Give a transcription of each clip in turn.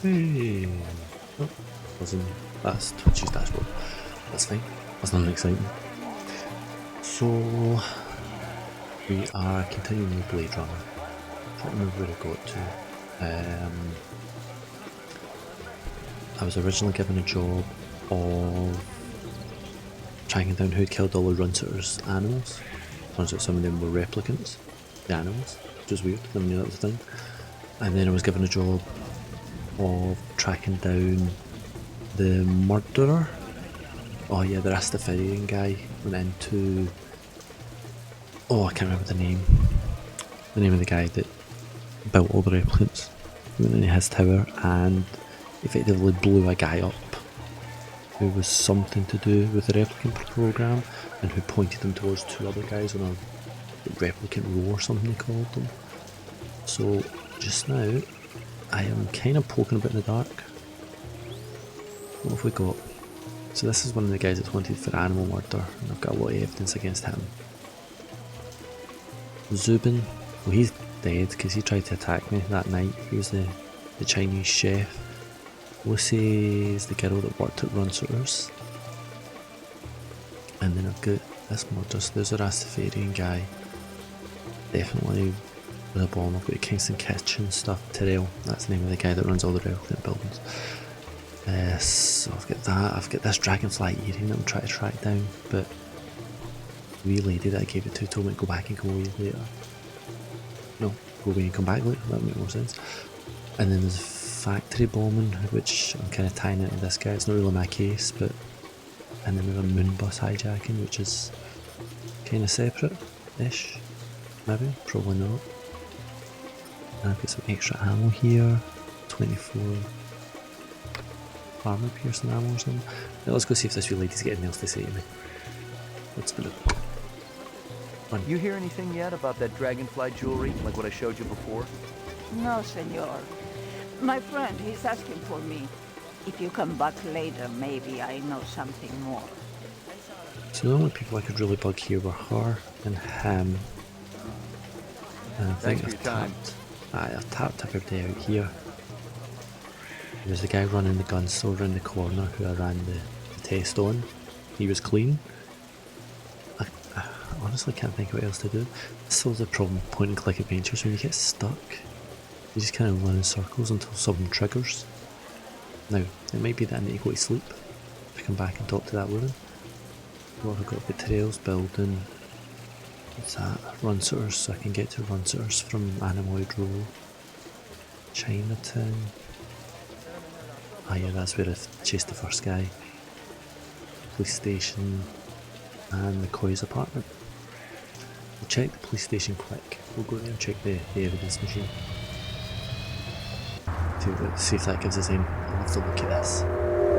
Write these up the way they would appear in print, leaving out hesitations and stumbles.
Hey. Oh, wasn't. That's Twitch's dashboard. That's fine. That's nothing exciting. So we are continuing with Blade Runner. I can't remember where I got to. I was originally given a job of tracking down who'd killed all the Runsitter's animals. Turns out some of them were replicants, the animals, which was weird. I never knew that was a thing. And then I was given a job of tracking down the murderer. Oh yeah, the Rastafarian guy went into. Oh, I can't remember the name. The name of the guy that built all the replicants. He went into his tower and effectively blew a guy up who was something to do with the replicant program and who pointed them towards two other guys on a replicant row or something they called them. So just now I am kind of poking a bit in the dark. What have we got? So this is one of the guys that's wanted for animal murder and I've got a lot of evidence against him. Zubin, well he's dead because he tried to attack me that night. He was the Chinese chef. Lucy is the girl that worked at Runsitter's. And then I've got this murder, so there's a Rastafarian guy. Definitely with a bomb. I've got Kingston Kitchen stuff. Terrell, that's the name of the guy that runs all the replicant buildings. So I've got that, I've got this dragonfly earring that I'm trying to track down, but the wee lady that I gave it to told me to go back and go away later. No, go away and come back later, that would make more sense. And then there's factory bombing, which I'm kind of tying into this guy, it's not really my case, but. And then there's a moon bus hijacking, which is kind of separate-ish, maybe, probably not. And I've got some extra ammo here, 24 armor piercing ammo or something. Now let's go see if this wee lady's got anything else to say to me. Let's go. Run. You hear anything yet about that dragonfly jewelry, like what I showed you before? No, senor. My friend, he's asking for me. If you come back later, maybe I know something more. So the only people I could really bug here were her and him. And I think I've tapped everybody out here. There's the guy running the gun store around the corner who I ran the test on. He was clean. I honestly can't think of what else to do. This solves the problem with point and click adventures. When you get stuck, you just kind of run in circles until something triggers. Now, it might be that I need to go to sleep to come back and talk to that woman. What have I got? Betrayals building. What's that? Runsitter's, so I can get to Runsitter's from Animoid Row. Chinatown. Ah yeah, that's where I chased the first guy. Police station. And McCoy's apartment. We'll check the police station quick. We'll go there and check the evidence machine. See if that gives us any. I'll have to look at this.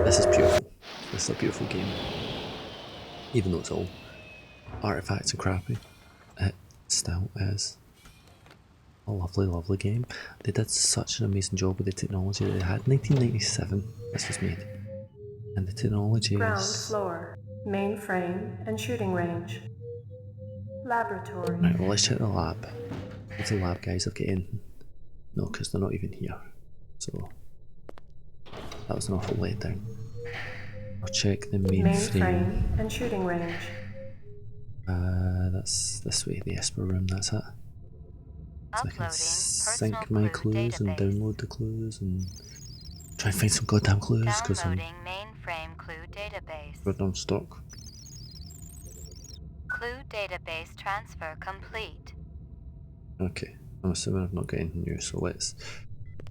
This is beautiful. This is a beautiful game. Even though it's all artifacts and crappy, it still is a lovely, lovely game. They did such an amazing job with the technology that they had. 1997 this was made. And the technology Ground is... floor, mainframe and shooting range. Laboratory. Right, well let's check the lab. If the lab guys have got anything. No, because they're not even here. So that was an awful letdown. I'll check the mainframe and shooting range. That's this way, the Esper room, that's it. So I can sync my clues and download the clues and try and find some goddamn clues because I'm mainframe clue database. running on stock. Clue database transfer complete. Okay, I'm assuming I've not got anything new, so let's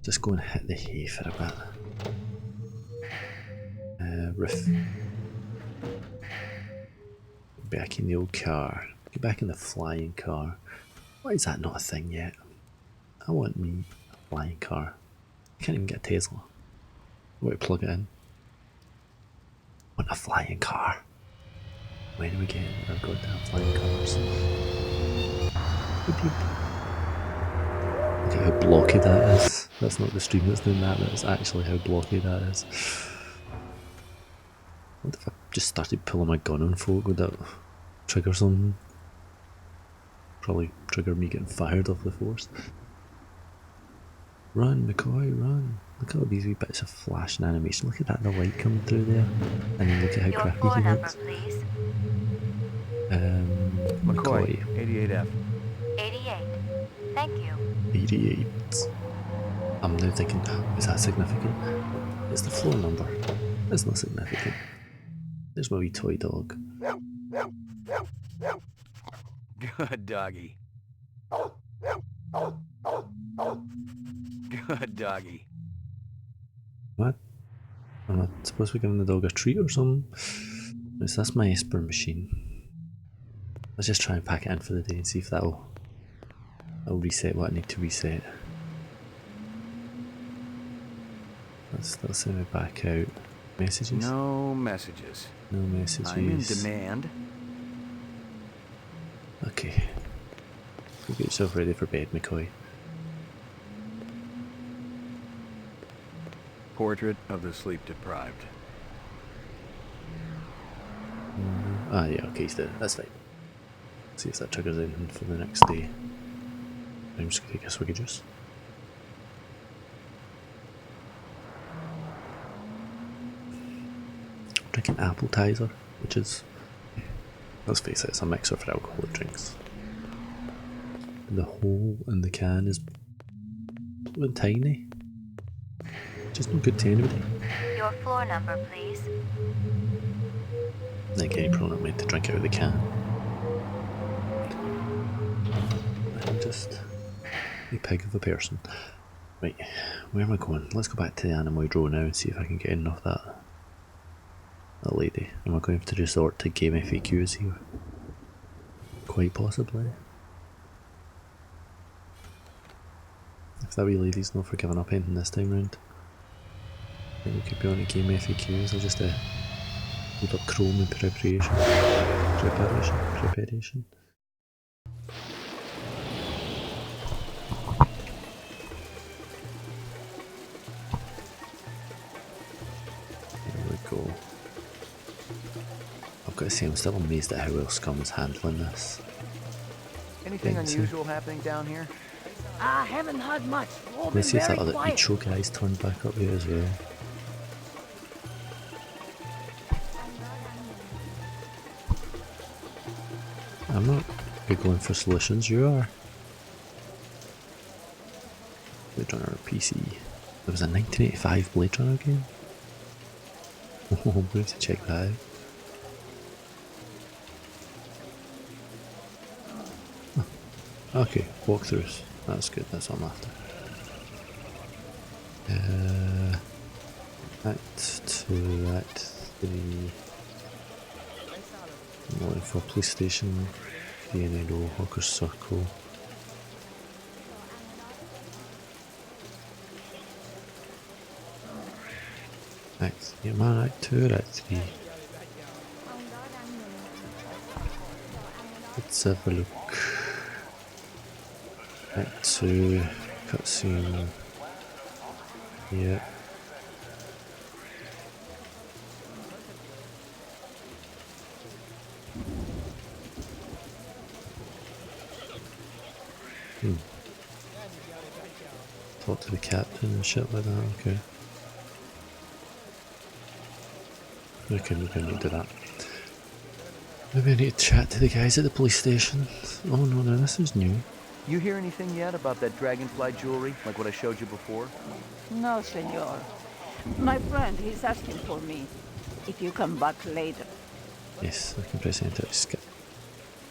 just go and hit the hay for a bit. Roof. Back in the old car. Get back in the flying car. Why is that not a thing yet? I want me a flying car. I can't even get a Tesla. Where to plug it in? I want a flying car. When are we getting our goddamn flying cars? Beep beep. Look at how blocky that is. That's not the stream that's doing that, that is actually how blocky that is. What if I just started pulling my gun on folk? Would that trigger something? Probably trigger me getting fired off the force. Run, McCoy, run. Look at all these wee bits of flashing animation. Look at that, the light coming through there. And then look at how Your crappy floor he number, looks. please. McCoy, McCoy, 88F. 88. Thank you. 88. I'm now thinking, is that significant? It's the floor number. It's not significant. There's my wee toy dog. Good doggy. Good doggy. What? I'm not supposed to be giving the dog a treat or something? Is this my Esper machine? Let's just try and pack it in for the day and see if that'll reset what I need to reset. Let's send it back out. Messages? No messages. No messages. I'm in demand. Okay. Go get yourself ready for bed, McCoy. Portrait of the sleep deprived. Ah, yeah, okay, he's dead. That's fine. See if that triggers anything for the next day. I'm just gonna take a swig of juice. Drinking Appletizer, which is, let's face it, it's a mixer for alcoholic drinks. The hole in the can is blue and tiny. Just not good to anybody. Your floor number, please. Then again, you're probably not meant to drink out of the can. I'm just a pig of a person. Right, where am I going? Let's go back to the Animoid Row now and see if I can get in off that lady. Am I going to resort to game FAQs here? Quite possibly. If that wee lady's not for giving up anything this time round, I think we could be on to game FAQs. I'll just load up Chrome in preparation. There we go. I've got to say, I'm still amazed at how well Scum is handling this. Anything Thanks, unusual happening down here? I haven't had much. All been Let's see if very that other quiet. Icho guy's turned back up here as well. I'm not going for solutions, you are. Blade Runner PC. There was a 1985 Blade Runner game. Oh, I'm going to have to check that out. Oh, okay, walkthroughs. That's good, that's what I'm after. Act 2, Act 3. I'm looking for police station, DNAO, Hawker's Circle. Act, yeah man, Act 2 or Act 3? Let's have a look. Act 2, cutscene. Yeah. Talk to the captain and shit like that, okay. Okay, maybe I need to do that. Maybe I need to chat to the guys at the police station. Oh no, no, this is new. You hear anything yet about that dragonfly jewelry, like what I showed you before? No, senor. My friend, he's asking for me. If you come back later. Yes, I can press enter to skip.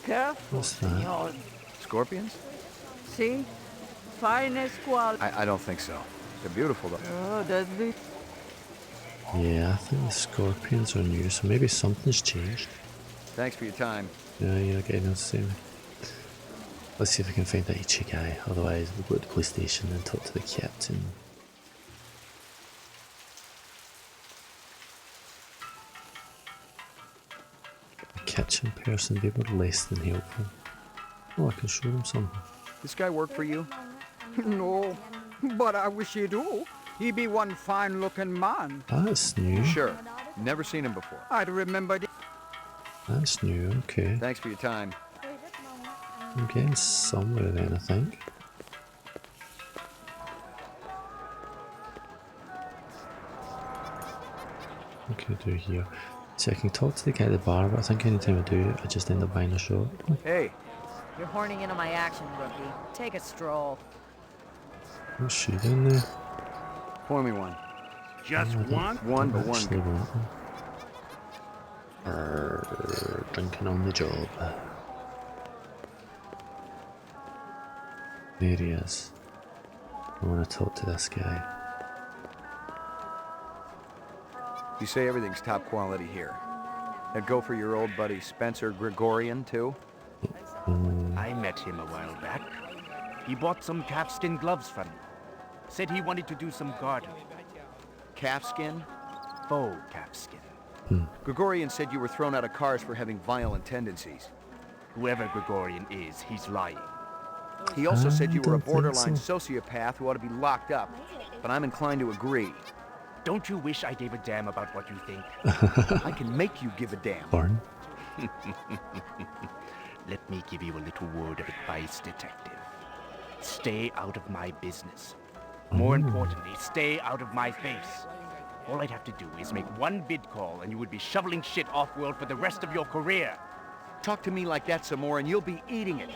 Careful, What's that? senor. Scorpions? See? Finest quality. I don't think so. They're beautiful though. Oh, that's the... Yeah, I think the scorpions are new, so maybe something's changed. Thanks for your time. Yeah, getting the same. Let's see if we can find that Ichi guy, otherwise we'll go to the police station and talk to the captain. A kitchen person, they were less than helpful. Oh, I can show them something. This guy work for you? No, but I wish he do. He be one fine-looking man. That's new. Sure. Never seen him before. I'd remember the... That's new, okay. Thanks for your time. I'm getting somewhere then, I think. What can I do here? See, I can talk to the guy at the bar, but I think anytime I do, I just end up buying a shot. Hey, You're horning in on my action, rookie. Take a stroll. What's she doing there? pour me one. Just one? One, but one. Actually want one. Drinking on the job. There he is. I want to talk to this guy. You say everything's top quality here. Now go for your old buddy Spencer Gregorian, too? I met him a while back. He bought some calfskin gloves from me. Said he wanted to do some gardening. Calfskin? Faux calfskin. Gregorian said you were thrown out of cars for having violent tendencies. Whoever Gregorian is, he's lying. He also said you were a don't think borderline so. sociopath who ought to be locked up, but I'm inclined to agree. Don't you wish I gave a damn about what you think? I can make you give a damn. Burn. Let me give you a little word of advice, detective. Stay out of my business. More importantly, stay out of my face. All I'd have to do is make one bid call and you would be shoveling shit off-world for the rest of your career. Talk to me like that some more and you'll be eating it.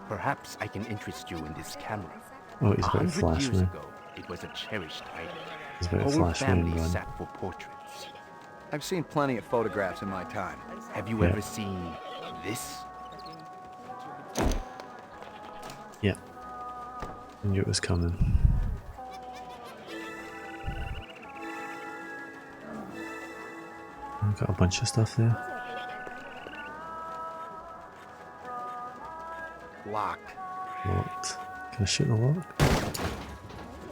Perhaps I can interest you in this camera. Oh, he's about to 100 flash years me. ago, it was a cherished item. He's about to Whole flash me and families run. sat for portraits. I've seen plenty of photographs in my time. Have you Yeah. ever seen this? Yeah. I knew it was coming. I've got a bunch of stuff there. Locked. Locked. Can I shoot the lock?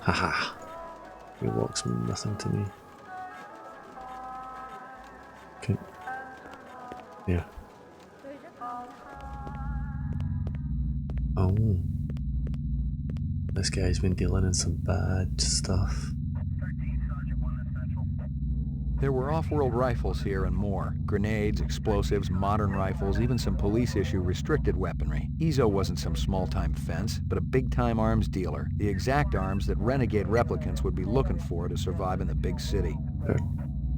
Haha. Your locks mean nothing to me. Okay. There. Oh. This guy's been dealing in some bad stuff. There were off-world rifles here and more. Grenades, explosives, modern rifles, even some police-issue restricted weaponry. Ezo wasn't some small-time fence, but a big-time arms dealer. The exact arms that renegade replicants would be looking for to survive in the big city. Better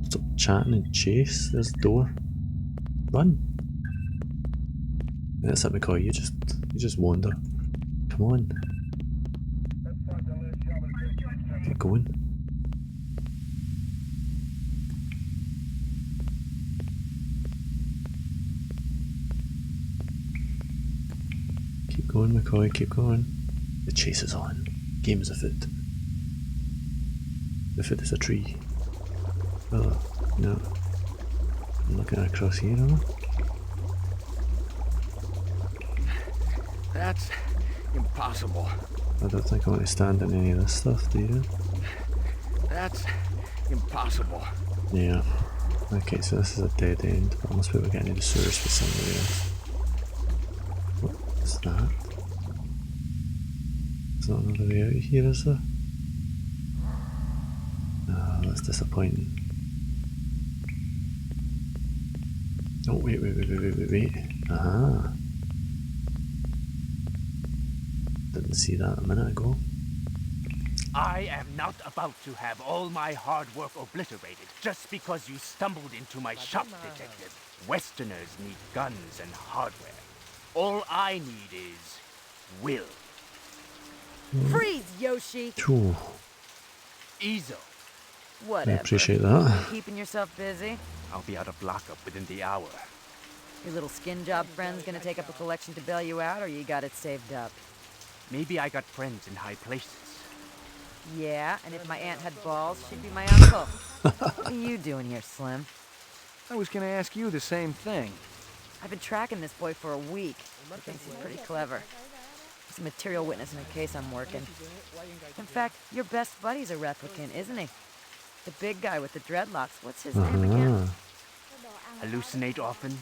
stop chatting and chase. There's the door. Run. That's it, McCoy. You just wander. Come on. Get going. Keep going, McCoy. Keep going. The chase is on. Game is afoot. The foot is a tree. Oh, no. I'm looking across here, am That's impossible. I don't think I want to stand in any of this stuff, do you? That's impossible. Yeah. Okay, so this is a dead end, but I must be able to get into the sewers for somebody else. What's that? There's not another way out of here, is there? Oh, that's disappointing. Oh, wait. Aha. Didn't see that a minute ago. I am not about to have all my hard work obliterated just because you stumbled into my shop, detective. Westerners need guns and hardware. All I need is will. Freeze, Yoshi! Phew, Ezo, I Whatever. appreciate that. Keeping yourself busy? I'll be out of lockup within the hour. Your little skin job friend's gonna take up a collection to bail you out, or you got it saved up? Maybe I got friends in high places. Yeah, and if my aunt had balls, she'd be my uncle. What are you doing here, Slim? I was gonna ask you the same thing. I've been tracking this boy for a week. He thinks he's pretty clever. He's a material witness in a case I'm working. In fact, your best buddy's a replicant, isn't he? The big guy with the dreadlocks. What's his name again? Hallucinate often?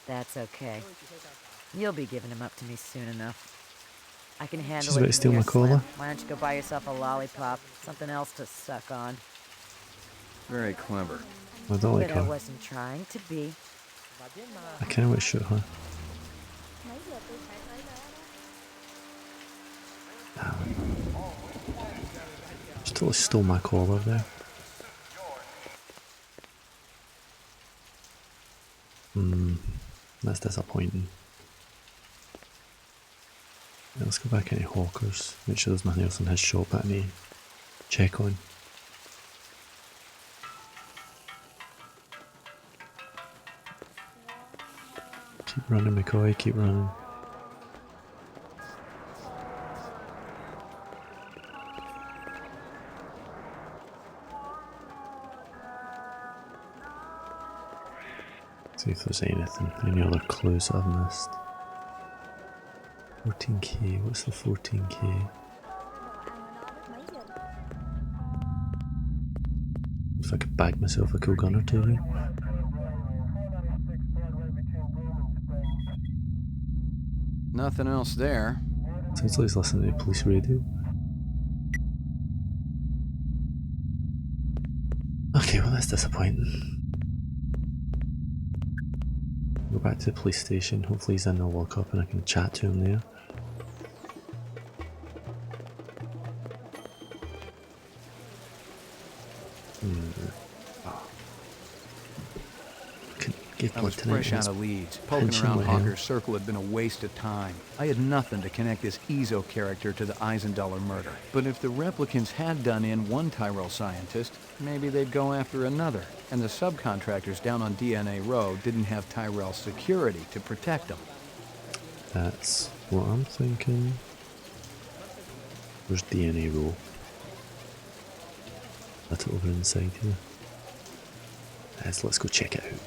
That's okay. You'll be giving him up to me soon enough. I can handle She's it about to from steal here, my cola. Slim. Why don't you go buy yourself a lollipop? Something else to suck on. Very clever. I don't like But I her. wasn't trying to be. I kinda want to shoot her. She totally stole my collar there. That's disappointing. Yeah, let's go back into Hawker's, make sure there's nothing else in his shop that I need to check on. Keep running, McCoy, keep running. See if there's anything, any other clues that I've missed. 14k, what's the 14k? If I could bag myself a cool gun or two here. Nothing else there. Sounds like he's listening to police radio. Okay, well that's disappointing. Go back to the police station, hopefully he's in the lockup and I can chat to him there. I was fresh out of Leeds. Poking around Hawker's Circle had been a waste of time. I had nothing to connect this Ezo character to the Eisendaler murder. But if the replicants had done in one Tyrell scientist, maybe they'd go after another. And the subcontractors down on DNA Road didn't have Tyrell security to protect them. That's what I'm thinking. Where's DNA Row? That's over inside here. Let's go check it out.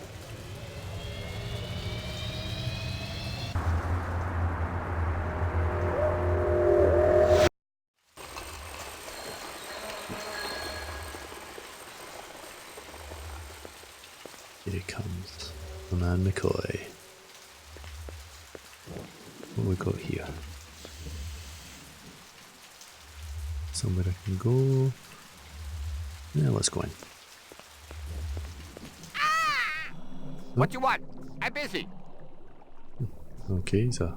Here he comes, the man McCoy. What we got here? Somewhere I can go. Yeah, let's go in. What you want? I'm busy. Okay, he's a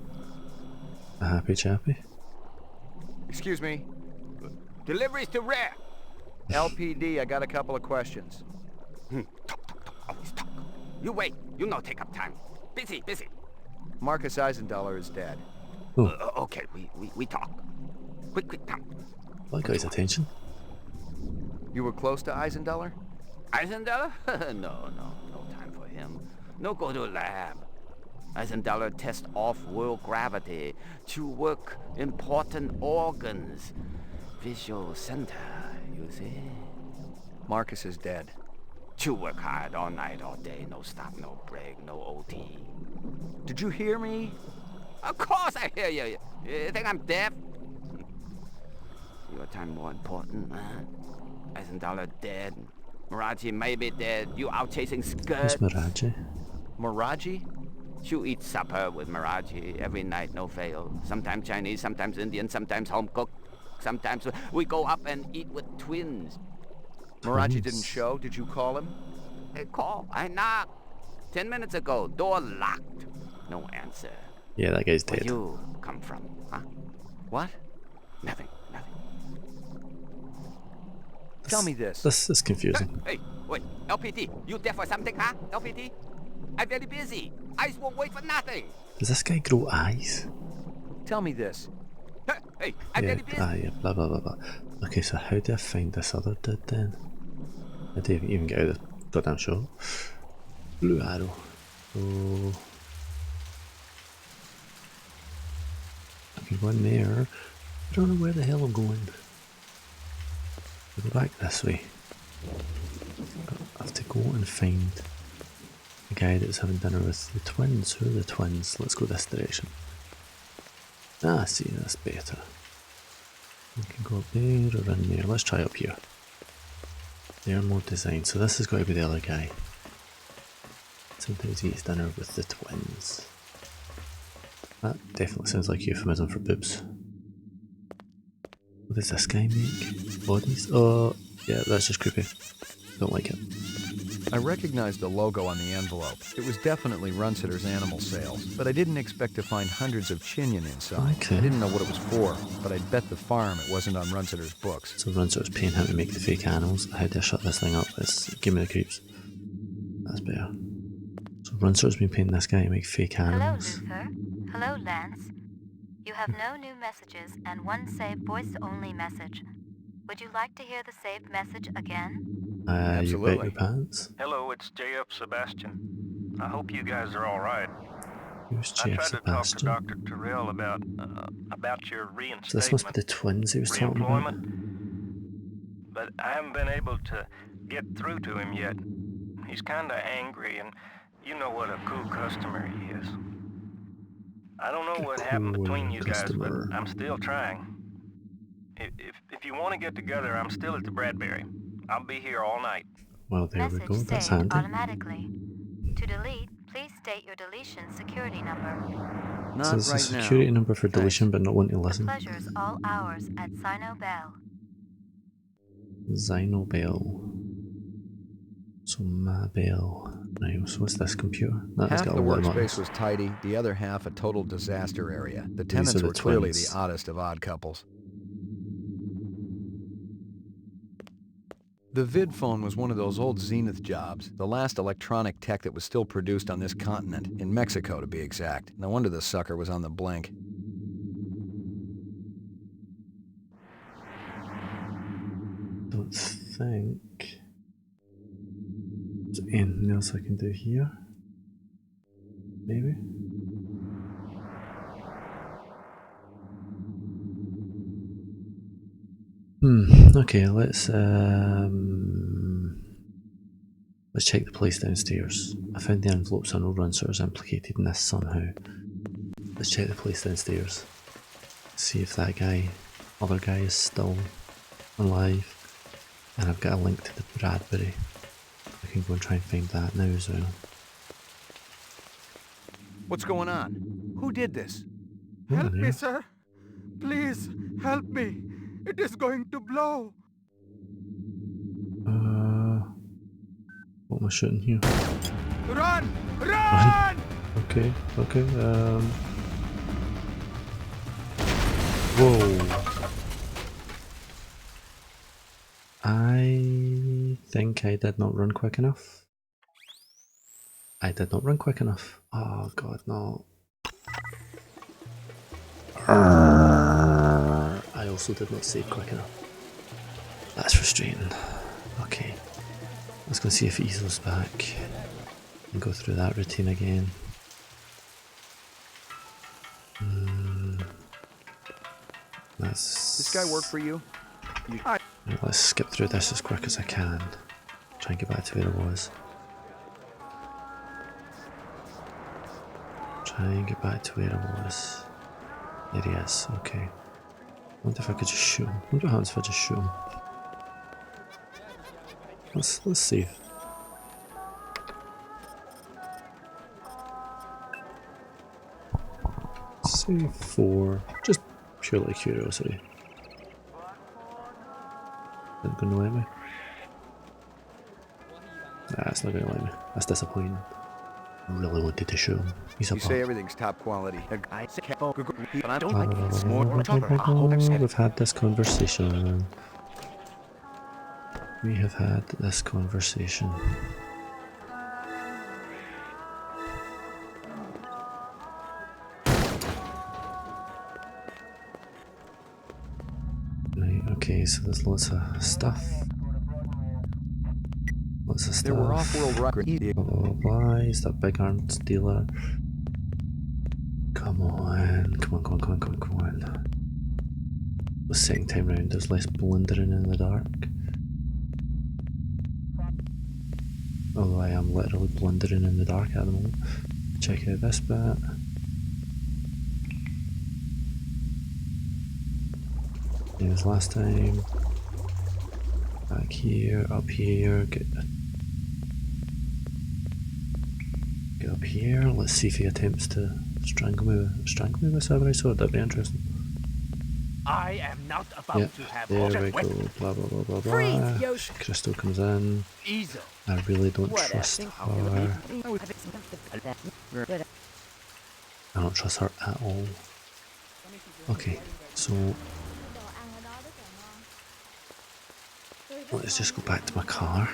happy chappy. Excuse me. Deliveries to Rare. LPD, I got a couple of questions. Talk. Always talk. You wait. You no take up time. Busy. Marcus Eisendaler is dead. Oh. Okay, we talk. Quick, come. That got his attention. You were close to Eisendaler? Eisendaler? No time for him. No go to lab. Eisendaler test off-world gravity to work important organs. Visual center, you see? Marcus is dead. To work hard all night, all day, no stop, no break, no OT. Did you hear me? Of course I hear you. You think I'm deaf? Your time more important, man. Eisendaler dead. Miraji may be dead. You out chasing skirts. Who's Miraji? Miraji? You eat supper with Miraji every night, no fail. Sometimes Chinese, sometimes Indian, sometimes home cooked. Sometimes we go up and eat with twins. Miraji didn't show. Did you call him? Hey, call. I knocked. 10 minutes ago, door locked. No answer. Yeah, that guy's dead. Where you come from, huh? What? Nothing. Tell me this. This is confusing. Hey, wait. LPT, you there for something, huh? LPT? I'm very busy. Eyes won't wait for nothing. Does this guy grow eyes? Tell me this. Hey, I'm very busy. Yeah, blah blah blah. Okay, so how do I find this other dude then? I didn't even get out of the goddamn shop. Blue arrow. So I can go in there. I don't know where the hell I'm going. I'll go back this way. I have to go and find the guy that's having dinner with the twins. Who are the twins? Let's go this direction. Ah, see, that's better. We can go up there or in there. Let's try up here. They're more designed, so this has got to be the other guy. Sometimes he eats dinner with the twins. That definitely sounds like euphemism for boobs. What does this guy make? Bodies? Oh, yeah, that's just creepy. Don't like it. I recognized the logo on the envelope. It was definitely Runsitter's animal sales, but I didn't expect to find hundreds of chinion inside. Okay. I didn't know what it was for, but I'd bet the farm it wasn't on Runsitter's books. So Runsitter's paying him to make the fake animals. How do I shut this thing up? Let's give me the creeps. That's better. So Runser's been paying this guy to make fake Hello, animals. Luther. Hello, Lance. You have no new messages and one saved voice-only message. Would you like to hear the saved message again? You bet Absolutely. your pants. Hello, it's JF Sebastian. I hope you guys are all right. Who's I Jeff tried to talk to Sebastian? Dr. Terrell about your reinstatement. So this must be the twins he was talking about. reemployment, but I haven't been able to get through to him yet. He's kinda angry, and you know what a cool customer he is. I don't know what happened between you guys, customer. but I'm still trying. If you want to get together, I'm still at the Bradbury. I'll be here all night. Well, there we Message go. That's saved handy. automatically. To delete, please state your deletion security number. Not So this is right a security now. number for deletion, but not one to The listen. pleasure's all ours at Sino Bell. Xynobel. So Mabel. Right, so what's this computer? That's Half got the a lot of workspace buttons. was tidy, the other half a total disaster area. The These tenants are the were clearly twins. the oddest of odd couples. The vid phone was one of those old Zenith jobs, the last electronic tech that was still produced on this continent, in Mexico to be exact. No wonder the sucker was on the blink. Don't think there's anything else I can do here. Maybe. Okay, let's check the place downstairs. I found the envelopes. I know Runser's implicated in this somehow. Let's check the place downstairs. See if that guy, other guy, is still alive. And I've got a link to the Bradbury. I can go and try and find that now as well. What's going on? Who did this? Help yeah. me, sir. Please, help me. It is going to blow. What am I shooting here? Run! Run! Okay, okay, Whoa. I think I did not run quick enough. I did not run quick enough. Oh god, no. I also did not save quick enough. That's frustrating. Okay. Let's go see if Easel's back. And go through that routine again. That's... This guy work for you? Right, let's skip through this as quick as I can. Try and get back to where I was. Try and get back to where I was. There he is, okay. Wonder if I could just shoot him. Wonder what happens if I just shoot him. Let's see. Say 4, just purely curiosity. Is it going to let me? Nah, it's not going to let me. That's disappointing. I really wanted to shoot him. He's a You say everything's top quality. I say careful, but I don't like this more. We've had this conversation. We have had this conversation. Right, okay, so there's lots of stuff. Lots of stuff. There were off-world records. Blah, blah, blah, blah. He's that big arms dealer. Come on, come on, come on, come on, come on, come on. The second time round, there's less blundering in the dark. Although I am literally blundering in the dark at the moment. Check out this bit. Same as last time. Back here, up here, get up here. Let's see if he attempts to strangle me with a samurai sword. That'd be interesting. I am not about Yep, to have there water we wet. go. Blah blah blah blah blah. Freeze, Yoshi. Crystal comes in. Easel. I really don't What, trust acting? her. I don't trust her at all. Okay, so let's just go back to my car.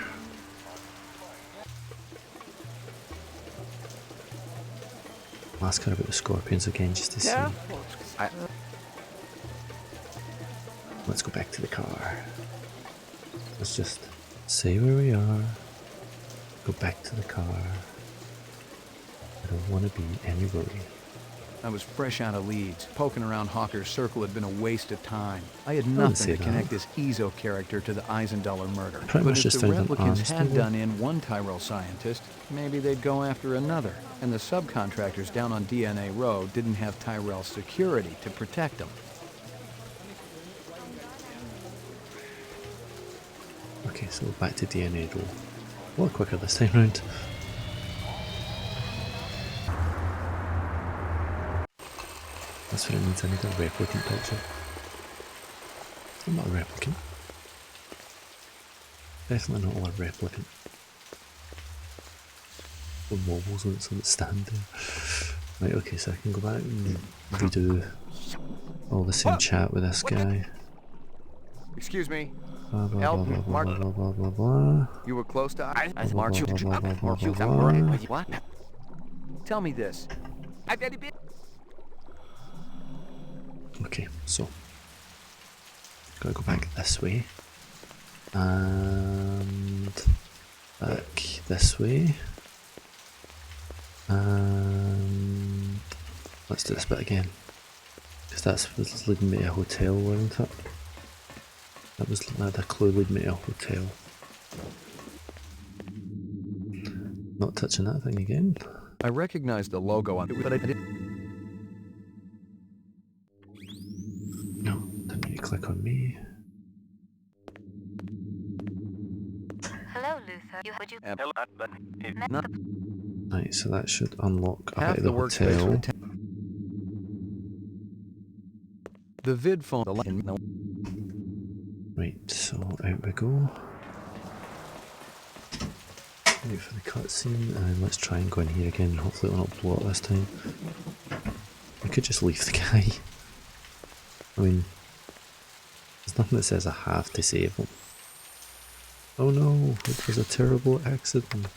I'll ask her about the scorpions again just to see. Careful. Let's go back to the car. Let's just say where we are. Go back to the car. I don't want to be any worry. I was fresh out of Leeds. Poking around Hawker's Circle had been a waste of time. I had wouldn't nothing say to that. connect this Ezo character to the Eisendaler murder. Pretty But much if just the found an replicants arms had dealer. done in one Tyrell scientist, maybe they'd go after another. And the subcontractors down on DNA Row didn't have Tyrell security to protect them. Okay, so back to DNA Row. A lot quicker this time round. That's what it needs. I need a replicant picture. I'm not a replicant. Definitely not a replicant. The wobbles when it's on its stand there. Right, okay, so I can go back and redo all the same chat with this guy. Excuse me. Blah blah Help, blah blah Mark. blah blah blah blah. You were close to I Blah, blah, blah, blah, blah, blah, blah. What? Tell me this. Okay, so gotta go back this way and back this way and let's do this bit again because that's leading me to a hotel, wasn't it? That had a clue leading me to a hotel. Not touching that thing again. I recognized the logo on it, but I didn't. No, didn't need to click on me. Hello, Luther. Would you Hello, but met Not the Right, so that should unlock up half at the the workspace hotel. for the vid phone. The line. Right, so out we go. Wait for the cutscene, and then let's try and go in here again, and hopefully it'll not blow up this time. I could just leave the guy. I mean, there's nothing that says I have to save him. Oh no, it was a terrible accident.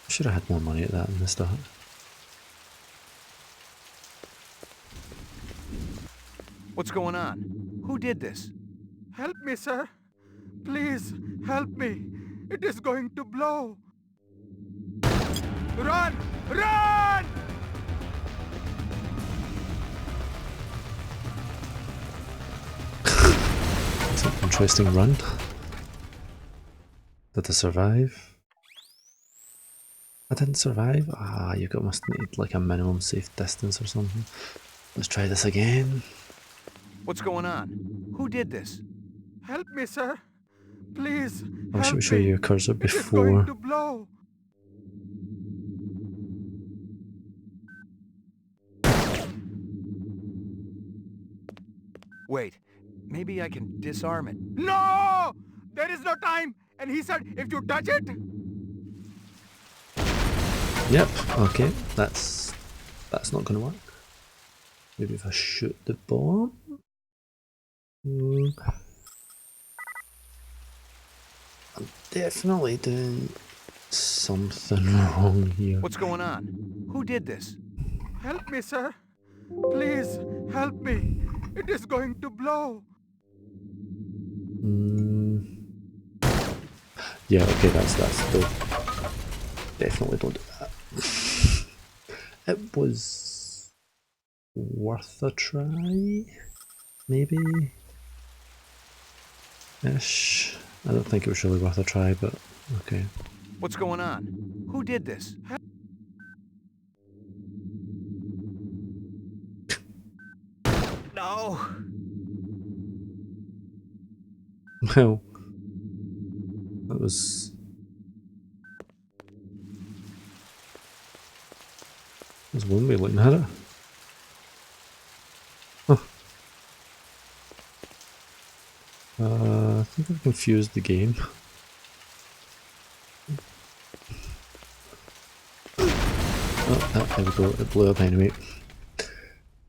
I should have had more money at that in the start. What's going on? Who did this? Help me, sir. Please, help me. It is going to blow. Run! Run! It's an interesting run. Did I survive? I didn't survive? Ah, you must need like a minimum safe distance or something. Let's try this again. What's going on? Who did this? Help me, sir. Please, I wish it help would show me. you your cursor It is going before. to blow. Wait, maybe I can disarm it. No! There is no time. And he said, if you touch it, Yep, okay, that's not gonna work. Maybe if I shoot the bomb? I'm definitely doing something wrong here. What's going on? Who did this? help me, sir. Please, help me. It is going to blow. Yeah, okay, that's dope. Definitely don't do that. It was worth a try, maybe ish. I don't think it was really worth a try, but okay. What's going on? Who did this? No. Well, that was one way of looking at it. Huh. I think I've confused the game. Oh, there we go. It blew up anyway.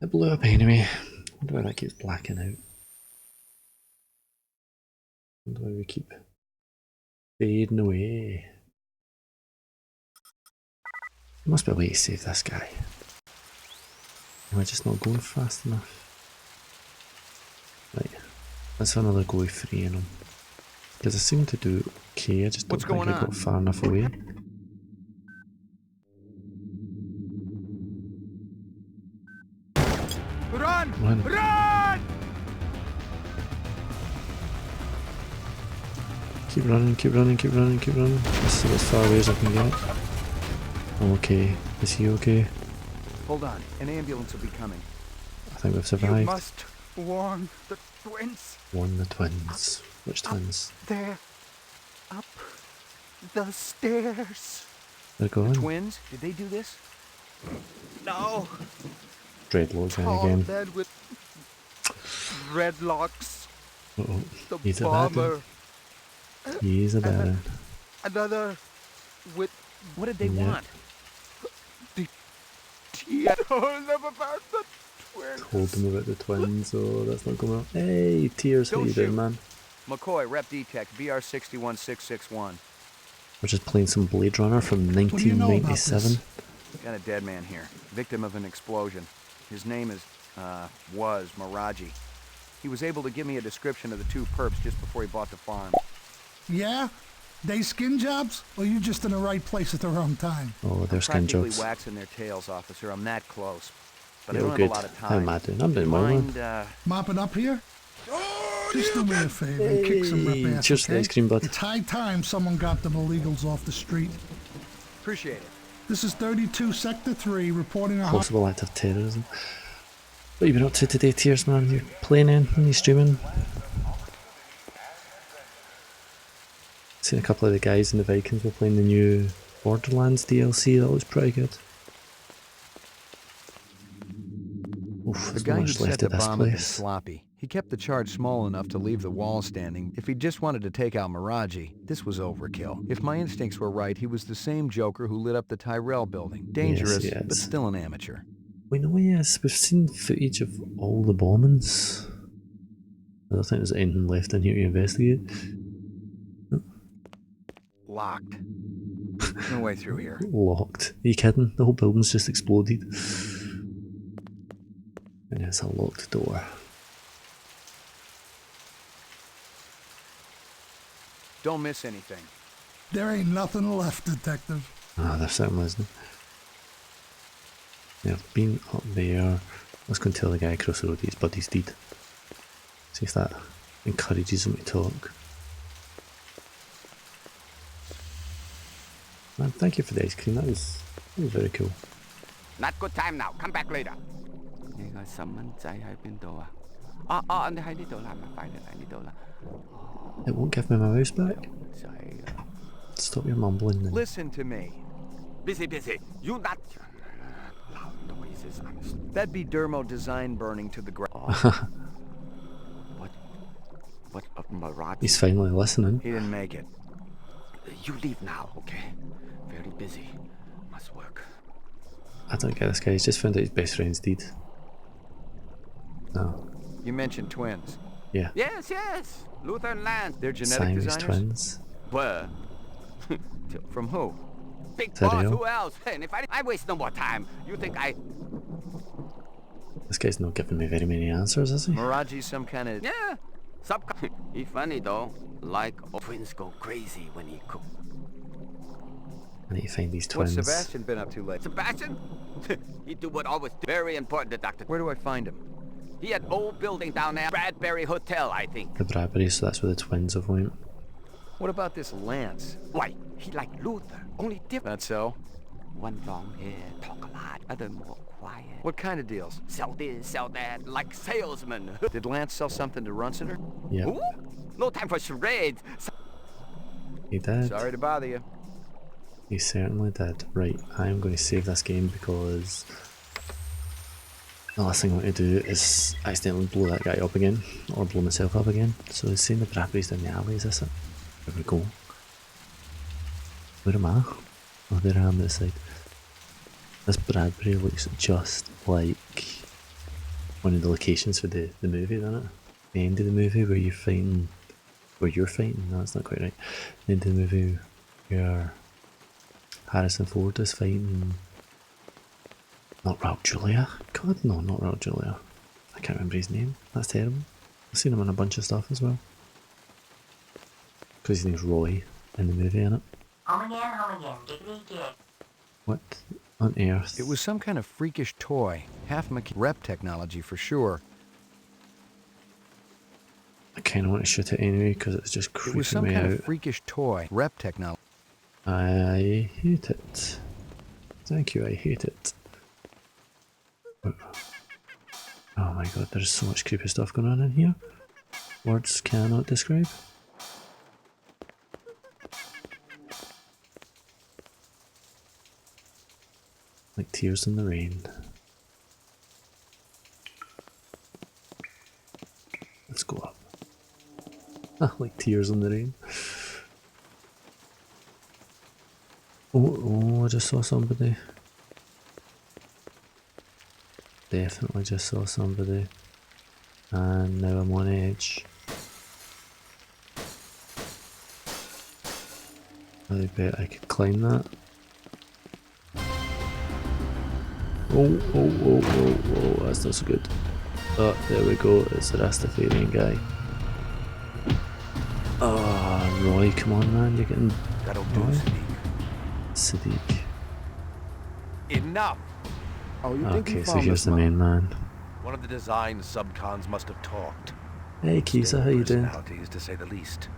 It blew up anyway. I wonder why that keeps blacking out. I wonder why we keep fading away. Must be a way to save this guy. Am I just not going fast enough? Right, let's have another go with freeing him. Because I seem to do okay, I just don't What's think going I on? got far enough away. Run! Run. Run! Keep running, keep running, keep running, keep running. This is as far away as I can get. I'm okay. Is he okay? Hold on, an ambulance will be coming. I think we've You survived. must warn the twins. Warn the twins. Which twins? There. Up the stairs. They're going. Twins? Did they do this? No. Dreadlocks in Tall again. man with dreadlocks. Uh-oh. The He's a bad bomber. one. He's a bad one. Another with What did they Yeah. want? tears. Told them about the twins. Told them about the twins, oh, that's not going up. Hey, Tears, how Don't you doing, shoot. man? McCoy, Rep D-Tech, BR61661. We're just playing some Blade Runner from do you know about 1997. Got a dead man here, victim of an explosion. His name was Miraji. He was able to give me a description of the two perps just before he bought the farm. Yeah? They skin jobs? Or you just in the right place at the wrong time? Oh, they're skin Practically jobs. waxing their tails, officer. I'm that close. But I You're don't good. have a lot of How time. am I doing? I'm Do you doing well, man. mind, Mopping up here? Just do me a favor and kick some rip Hey, ass, cheers to the okay? ice cream, bud. It's high time someone got them illegals off the street. Appreciate it. This is 32 Sector 3 reporting a hot... Possible act of terrorism. What have you been up to today, Tears, man? You playing anything? You streaming? Seen a couple of the guys in the Vikings were playing the new Borderlands DLC. That was pretty good. Oof, The there's guy not who much set left the of this bomb had been place. sloppy. He kept the charge small enough to leave the wall standing. If he just wanted to take out Miraji, this was overkill. If my instincts were right, he was the same Joker who lit up the Tyrell building. Dangerous, Yes, he but is. still an amateur. We know he is. We've seen footage of all the bombings. I don't think there's anything left in here to investigate. Locked. No way through here. Locked. Are you kidding? The whole building's just exploded. And it's a locked door. Don't miss anything. There ain't nothing left, Detective. Ah, there certainly isn't. They've been up there. Let's go and tell the guy across the road his buddy's deed. See if that encourages him to talk. Man, thank you for the ice cream. That was very cool. Not good time now. Come back later. 呢個細蚊仔喺邊度啊？你喺呢度啦，咪快啲嚟呢度啦。 It won't give me my mouse back. 仔啊 Stop your mumbling then. Listen to me.！Busy, busy. You not. Loud noises. That'd be Dermo design burning to the ground. What of Marathi? He's finally listening. He didn't make it. You leave now, okay? Very busy. Must work. I don't get this guy. He's just found out his best friend's deed. No. You mentioned twins. Yeah. Yes, yes. Lutheran land. They're genetic Siamese designers? twins. Where? From who? Big Is that boss. real? Who else? And if I waste no more time, you think I? This guy's not giving me very many answers, is he? Miraji's some kind of... Yeah. He funny though. Like twins go crazy when he cook. I need to find these What's twins. Sebastian been up to lately? Sebastian? He do what always very important, Doctor. Where do I find him? He had old building down there, Bradbury Hotel, I think. The Bradbury, so that's where the twins have went. What about this Lance? Why? He like Luther, only different. That's so? One long hair, talk a lot, other more quiet. What kind of deals? Sell this, sell that, like salesman. Did Lance sell something to Runciner? Yep, Ooh, no time for charades. he did. Sorry to bother you. He certainly did. Right, I'm going to save this game because the last thing I want to do is accidentally blow that guy up again, or blow myself up again. So he's saying the Bradbury's down the alley, is this it? There we go. Where am I? Oh, there I am at the side. This Bradbury looks just like one of the locations for the movie, doesn't it? The end of the movie where you're fighting... Where you're fighting? No, that's not quite right. The end of the movie where Harrison Ford is fighting Not Raul Julia. God, no, not Raul Julia. I can't remember his name. That's terrible. I've seen him in a bunch of stuff as well. Because his name's Roy in the movie, innit? Home again, giggity gig. What on earth? It was some kind of freakish toy. Half rep technology for sure. I kind of want to shoot it anyway because it's just creeping It was some me kind out. of freakish toy. Rep technology. I hate it. Thank you, I hate it. Oh my god, there's so much creepy stuff going on in here. Words cannot describe. Like tears in the rain. Let's go up. Like tears in the rain. Oh, I just saw somebody. Definitely just saw somebody. And now I'm on edge. I bet I could climb that. Oh, that's not so good. Oh, there we go, it's the Rastafarian guy. Oh, Roy, come on man, you're getting... That'll do, Roy? Sadiq. Sadiq. Enough! Oh, you think Okay, you so found here's us, the main man. One of the design subcons must have talked. Hey Kisa, how you doing? Personalities, to say the least.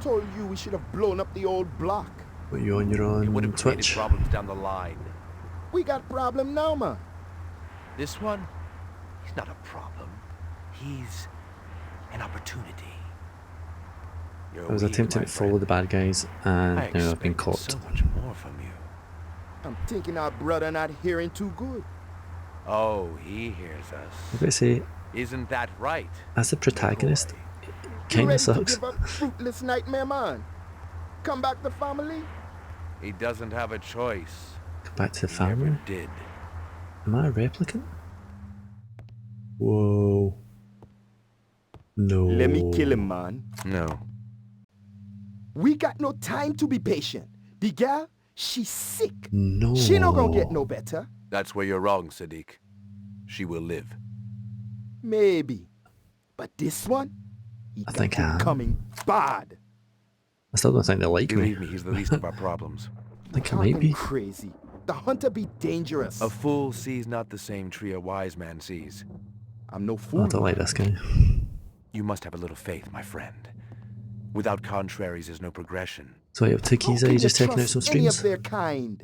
Told you we should have blown up the old block. What, you on your It would own have created Twitch? problems down the line. We got problem now, man. This one, he's not a problem. He's an opportunity. I was attempting to follow the bad guys and I now I've been expected caught. so much more from you. I'm thinking our brother not hearing too good. Oh, he hears us. I've got to say, Isn't that right? as the protagonist, You kinda ready sucks. to give up fruitless nightmare, man? Come back to family? He doesn't have a choice. Go back to the He family? never did. Am I a replicant? Whoa. No. Let me kill him, man. No. We got no time to be patient. The girl, she's sick. No. She not gonna get no better. That's where you're wrong, Sadiq. She will live. Maybe. But this one, I think I am. coming bad. I still don't think they like me. Believe me, he's the least of our problems. I think I might be. Crazy. The hunter be dangerous. A fool sees not the same tree a wise man sees. I'm no I fool. don't like this guy. You must have a little faith, my friend. Without contraries is no progression. So you up to keys, are you just checking out some Any of streams? their kind.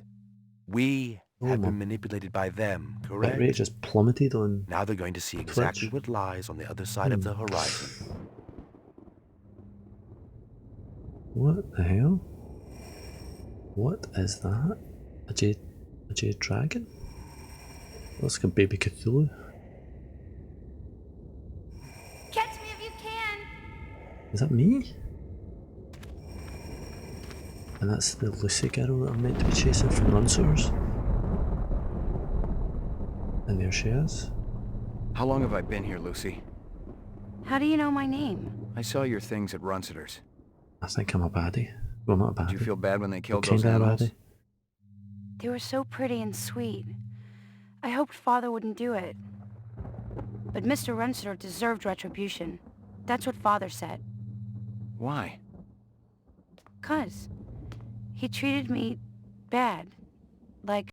We have my- been manipulated by them, Right correct? rate just plummeted on. Now they're going to see exactly Twitch. what lies on the other side of the horizon. What the hell? What is that? A jade dragon? Looks like a baby Cthulhu. Catch me if you can. Is that me? And that's the Lucy girl that I'm meant to be chasing from Runsuers. And there she is. How long have I been here, Lucy? How do you know my name? I saw your things at Runsitter's. I think I'm a baddie. Well, not a baddie. Did you feel bad when they killed but those kinda a animals? baddie. They were so pretty and sweet. I hoped Father wouldn't do it. But Mr. Runsitter deserved retribution. That's what Father said. Why? 'Cause he treated me bad. Like...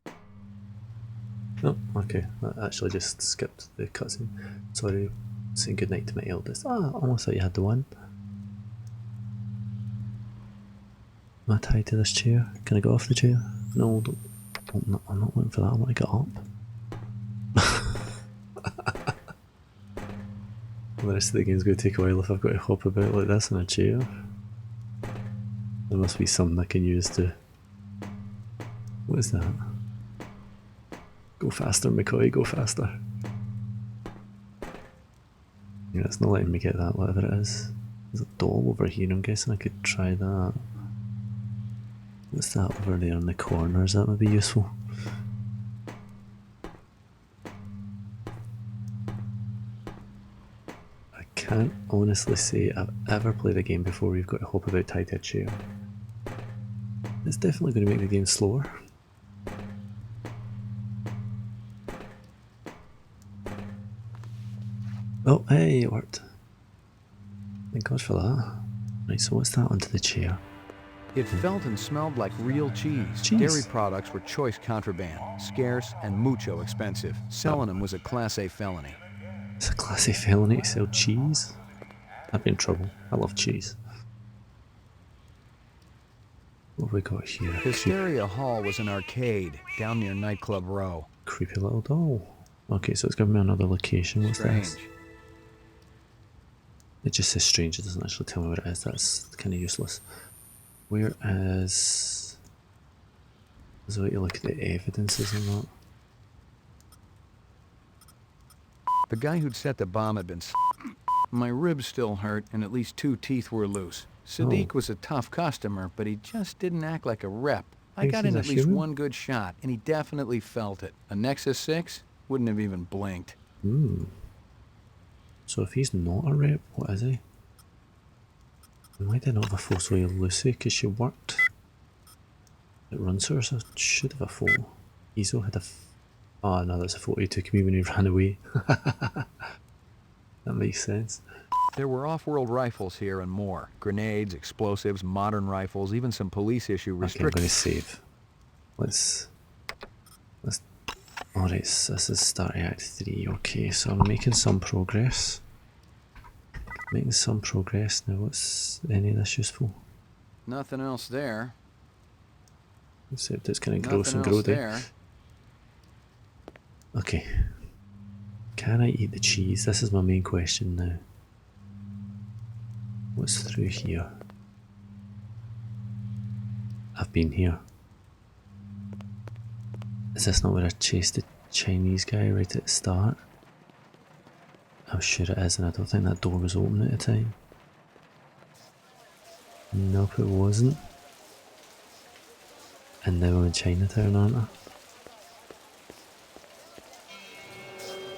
Oh, okay. I actually just skipped the cutscene. Sorry. Saying goodnight to my eldest. Ah, I almost thought you had the one. Am I tied to this chair? Can I go off the chair? No, don't. I'm not looking for that. I want to get up. The rest of the game's going to take a while if I've got to hop about like this in a chair. There must be something I can use to... What is that? Go faster, McCoy, go faster. Yeah, it's not letting me get that, whatever it is. There's a doll over here, I'm guessing I could try that. What's that over there in the corners? That would be useful. I can't honestly say I've ever played a game before where you've got to hop about tied to a chair. It's definitely going to make the game slower. Oh, hey, it worked. Thank God for that. Right, so what's that onto the chair? It felt and smelled like real cheese. Dairy products were choice contraband, scarce and mucho expensive. Selling them was a Class A felony. It's a Class A felony to sell cheese? I'd be in trouble. I love cheese. What have we got here? Hysteria Hall was an arcade down near Nightclub Row. Creepy little doll. Okay, so it's giving me another location. What's this? It just says strange. It doesn't actually tell me what it is. That's kind of useless. Where is... There's a way to look at the evidences on that. The guy who'd set the bomb had been My ribs still hurt, and at least 2 teeth were loose. Sadiq was a tough customer, but he just didn't act like a rep. I got in at least one good shot, and he definitely felt it. A Nexus 6 wouldn't have even blinked. So if he's not a rep, what is he? Why did I not have a photo of Lucy? Because she worked at Runser, so I should have a photo. Izo had a... Oh no, that's a photo he took of me when he ran away. That makes sense. There were off-world rifles here and more. Grenades, explosives, modern rifles, even some police issue restrictions. Okay, I'm going to save. Let's... Alright, so this is starting Act 3. Okay, so I'm making some progress. Now, what's any of this useful? Nothing else there. Except it's kind of gross and grody. Okay. Can I eat the cheese? This is my main question now. What's through here? I've been here. Is this not where I chased the Chinese guy right at the start? I'm sure it is, and I don't think that door was open at the time. Nope, it wasn't. And now I'm in Chinatown, aren't I?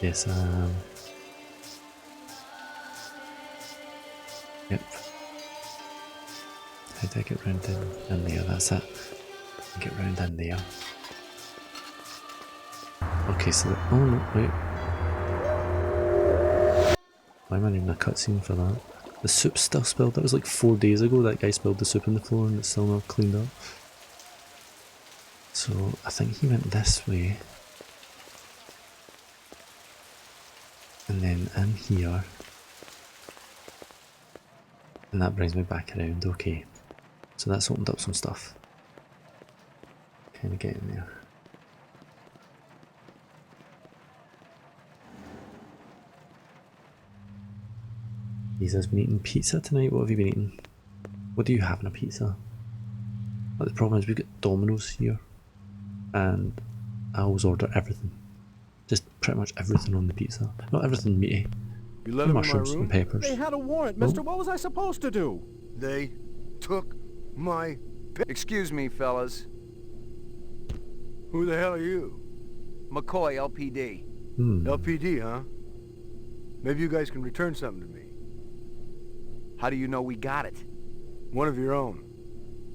Yes, I am. Yep. How do I get round in there? That's it. Get round in there. Okay, so oh no, wait. Why am I needing a cutscene for that? The soup's still spilled. That was like 4 days ago that guy spilled the soup on the floor and it's still not cleaned up. So I think he went this way. And then in here. And that brings me back around, okay. So that's opened up some stuff. Kind of get in there. He's been eating pizza tonight. What have you been eating? What do you have in a pizza? But the problem is we've got Domino's here. And I always order everything. Just pretty much everything on the pizza. Not everything meaty. You let him mushrooms in my room? and peppers. They had a warrant, mister. What was I supposed to do? They took my... Excuse me, fellas. Who the hell are you? McCoy, LPD. LPD, huh? Maybe you guys can return something to me. How do you know we got it? One of your own.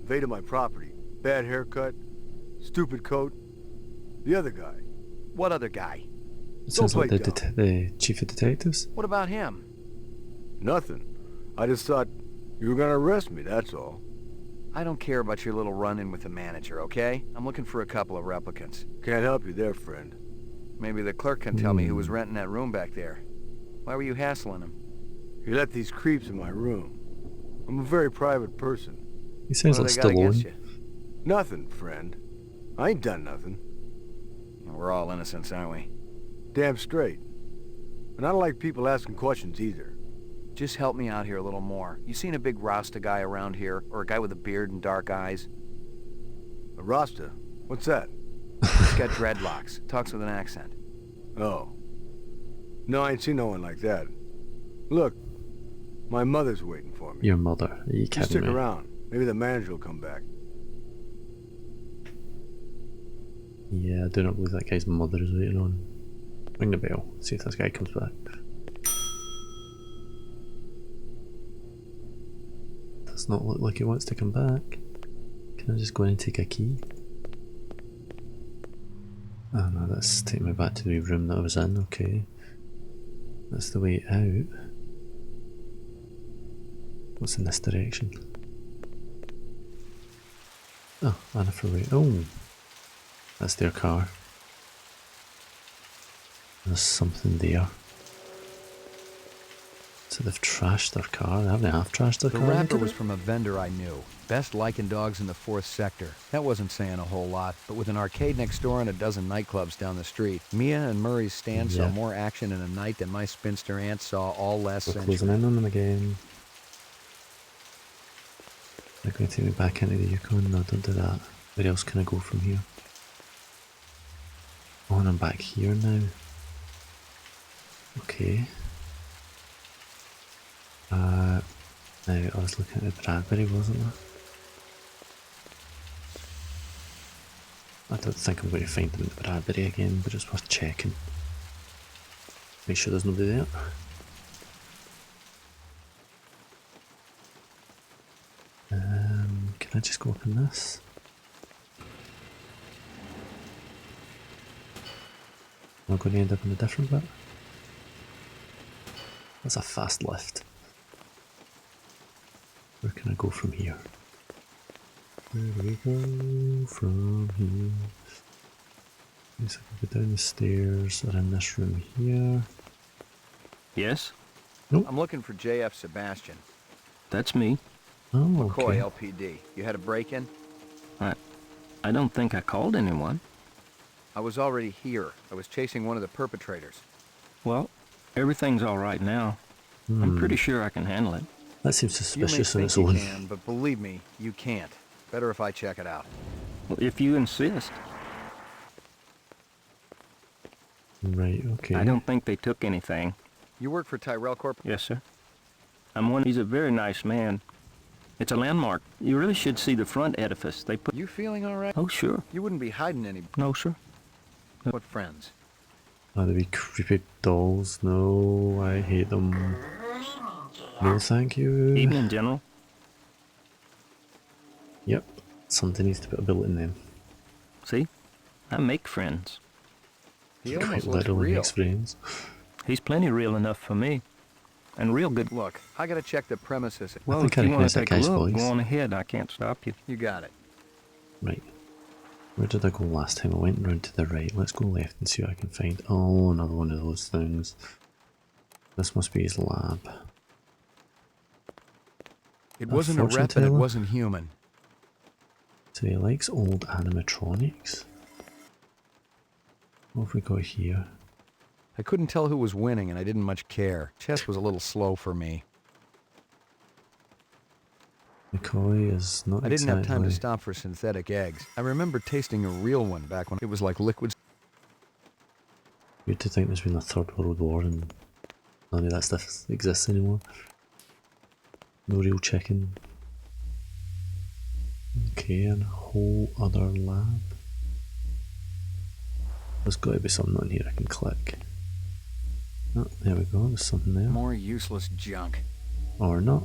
Invaded my property. Bad haircut. Stupid coat. The other guy. What other guy? It sounds like the chief of detectives. What about him? Nothing. I just thought you were gonna arrest me, that's all. I don't care about your little run-in with the manager, okay? I'm looking for a couple of replicants. Can't help you there, friend. Maybe the clerk can tell me who was renting that room back there. Why were you hassling him? You let these creeps in my room. I'm a very private person. He sounds like Stallone. Nothing, friend. I ain't done nothing. We're all innocents, aren't we? Damn straight. And I don't like people asking questions either. Just help me out here a little more. You seen a big Rasta guy around here? Or a guy with a beard and dark eyes? A Rasta? What's that? He's got dreadlocks. Talks with an accent. Oh. No, I ain't seen no one like that. Look, my mother's waiting for me. Your mother? Are you kidding me? Stick around. Maybe the manager will come back. Yeah, I do not believe that guy's mother is waiting on. Ring the bell, see if this guy comes back. Does not look like he wants to come back. Can I just go in and take a key? Oh no, that's taking me back to the room that I was in, okay. That's the way out. What's in this direction? Oh, Anna for way. Oh, that's their car. There's something there. So they've trashed their car. They haven't half trashed their The car. wrapper was from a vendor I knew. Best licking dogs in the 4th sector. That wasn't saying a whole lot, but with an arcade next door and a dozen nightclubs down the street, Mia and Murray's stand saw more action in a night than my spinster aunt saw all last We're century. closing in on them again. They're going to take me back into the Yukon. No, don't do that. Where else can I go from here? Oh, and I'm back here now. Okay. Now I was looking at the Bradbury, wasn't I? I don't think I'm going to find them in the Bradbury again, but it's worth checking. Make sure there's nobody there. Can I just go up in this? Am I going to end up in a different bit? That's a fast lift. Where can I go from here? Where do we go from here? Guess I can go down the stairs or in this room here. Yes? Nope. I'm looking for JF Sebastian. That's me. Oh, McCoy okay. LPD. You had a break-in? I don't think I called anyone. I was already here. I was chasing one of the perpetrators. Well, everything's all right now. I'm pretty sure I can handle it. That seems suspicious you on may its think own. you can, but believe me, you can't. Better if I check it out. Well, if you insist. Right, okay. I don't think they took anything. You work for Tyrell Corp? Yes, sir. He's a very nice man. It's a landmark. You really should see the front edifice. They put... You feeling all right? Oh, sure. You wouldn't be hiding any... No, sir. What friends? Oh, the wee creepy dolls. No, I hate them. No, thank you. Evening, General. Yep. Something needs to put a bullet in them. See? I make friends. He Quite almost looks literally real. makes friends. He's plenty real enough for me. And real good. Look, I gotta check the premises. Well, think if I you want recognise to that take a guy's look, voice. go on ahead. I can't stop you. You got it. Right. Where did I go last time? I went round to the right. Let's go left and see what I can find. Oh, another one of those things. This must be his lab. It wasn't a rep and it teller? wasn't human. So he likes old animatronics. What have we got here? I couldn't tell who was winning and I didn't much care. Chess was a little slow for me. McCoy is not I didn't have time to exactly- stop for synthetic eggs. I remember tasting a real one back when it was like liquid. Weird to think there's been a Third World War and none of that stuff exists anymore. No real chicken. Okay, and a whole other lab. There's got to be something on here I can click. Oh, there we go, there's something there. More useless junk. Or not.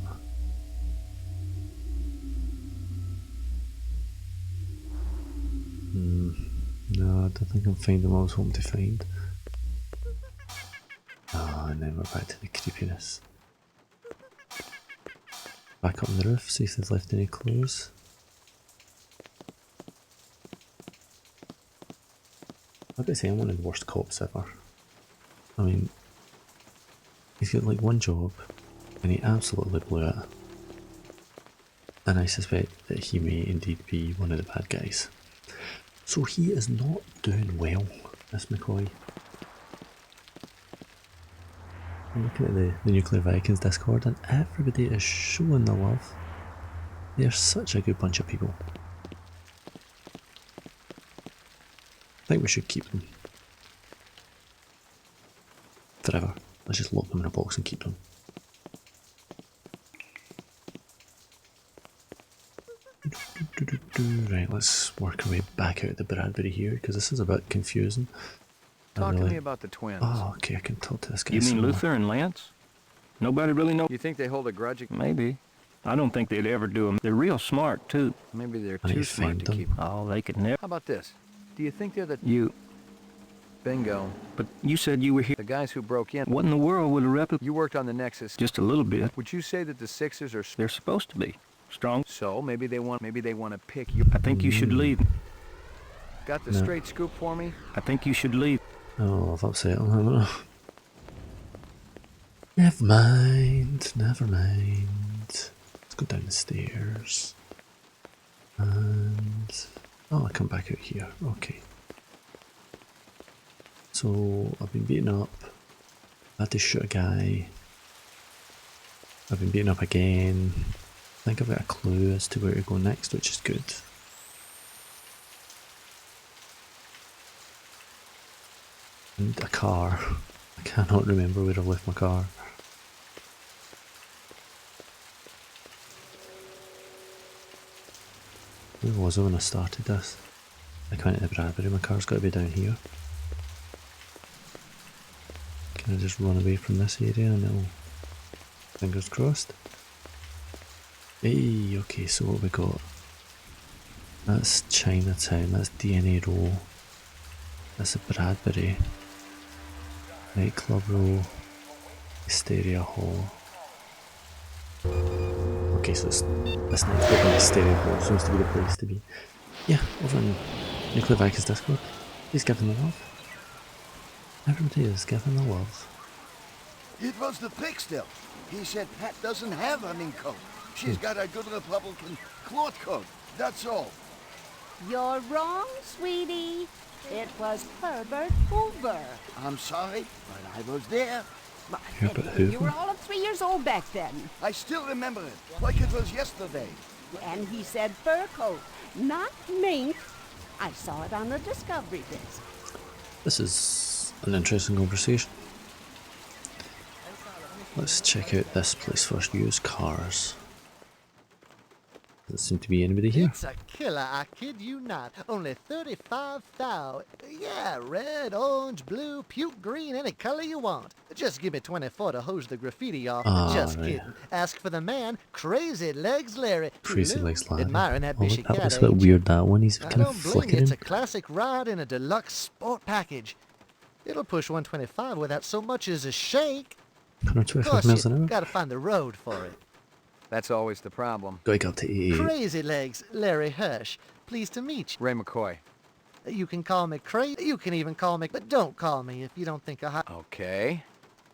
No, I don't think I'm finding what I was hoping to find. Oh, and then we're back to the creepiness. Back up on the roof, see if they've left any clues. I've got to say, I'm one of the worst cops ever. I mean, he's got like one job, and he absolutely blew it. And I suspect that he may indeed be one of the bad guys. So he is not doing well, this McCoy. I'm looking at the Nuclear Vikings Discord and everybody is showing the love. They're such a good bunch of people. I think we should keep them. Forever. Let's just lock them in a box and keep them. Right, let's work our way back out of the Bradbury here, because this is a bit confusing. Talk to me about the twins. Oh, okay, I can talk to this guy. You mean some more. Luther and Lance? Nobody really knows. You think they hold a grudge? Maybe. I don't think they'd ever do them. They're real smart, too. Maybe they're I need too to smart find to them. keep. Oh, they could never. How about this? Do you think they're the... You Bingo. But you said you were here. The guys who broke in. What in the world would a replica? You worked on the Nexus. Just a little bit. Would you say that the Sixers are... They're supposed to be. Strong. So, maybe they want to pick you. I think you should leave. Got the No. straight scoop for me? I think you should leave. Oh, I've upset him, haven't I? Never mind, never mind. Let's go down the stairs. And... oh, I come back out here. Okay. So, I've been beaten up. I had to shoot a guy. I've been beaten up again. I think I've got a clue as to where to go next, which is good. And a car. I cannot remember where I've left my car. Where was I when I started this? I went to the Bradbury, my car's got to be down here. Can I just run away from this area and it'll... fingers crossed. Hey, okay, so what we got? That's Chinatown, that's DNA Row. That's a Bradbury. Nightclub Row. Hysteria Hall. Okay, so this nightclub and Hysteria Hall seems to be the place to be. Yeah, over in Nuclear Vikings Discord. He's giving the love. Everybody is giving the love. It was the pig still. He said Pat doesn't have a mink coat. She's got a good Republican cloth coat. That's all. You're wrong, sweetie. It was Herbert Hoover. I'm sorry, but I was there. Herbert You Hoover? were all of 3 years old back then. I still remember it, like it was yesterday. And he said fur coat, not mink. I saw it on the Discovery disc. This is an interesting conversation. Let's check out this place first. Used cars. Doesn't seem to be anybody here. It's a killer, I kid you not. Only 35,000. Yeah, red, orange, blue, puke green, any color you want. Just give me 24 to hose the graffiti off. Just right. kidding. Ask for the man, Crazy Legs Larry. Crazy Hello? Legs Larry. Admiring that Oh, bishy that cat, looks a bit ain't you? weird, that one. He's I kind of don't blame you. flicking. It's a classic ride in a deluxe sport package. It'll push 125 without so much as a shake. 125 miles an hour? Gotta find the road for it. That's always the problem. Gotta get up to 88. Crazy Legs, Larry Hirsch. Pleased to meet you. Ray McCoy. You can call me crazy. You can even call me, but don't call me if you don't think I. Okay.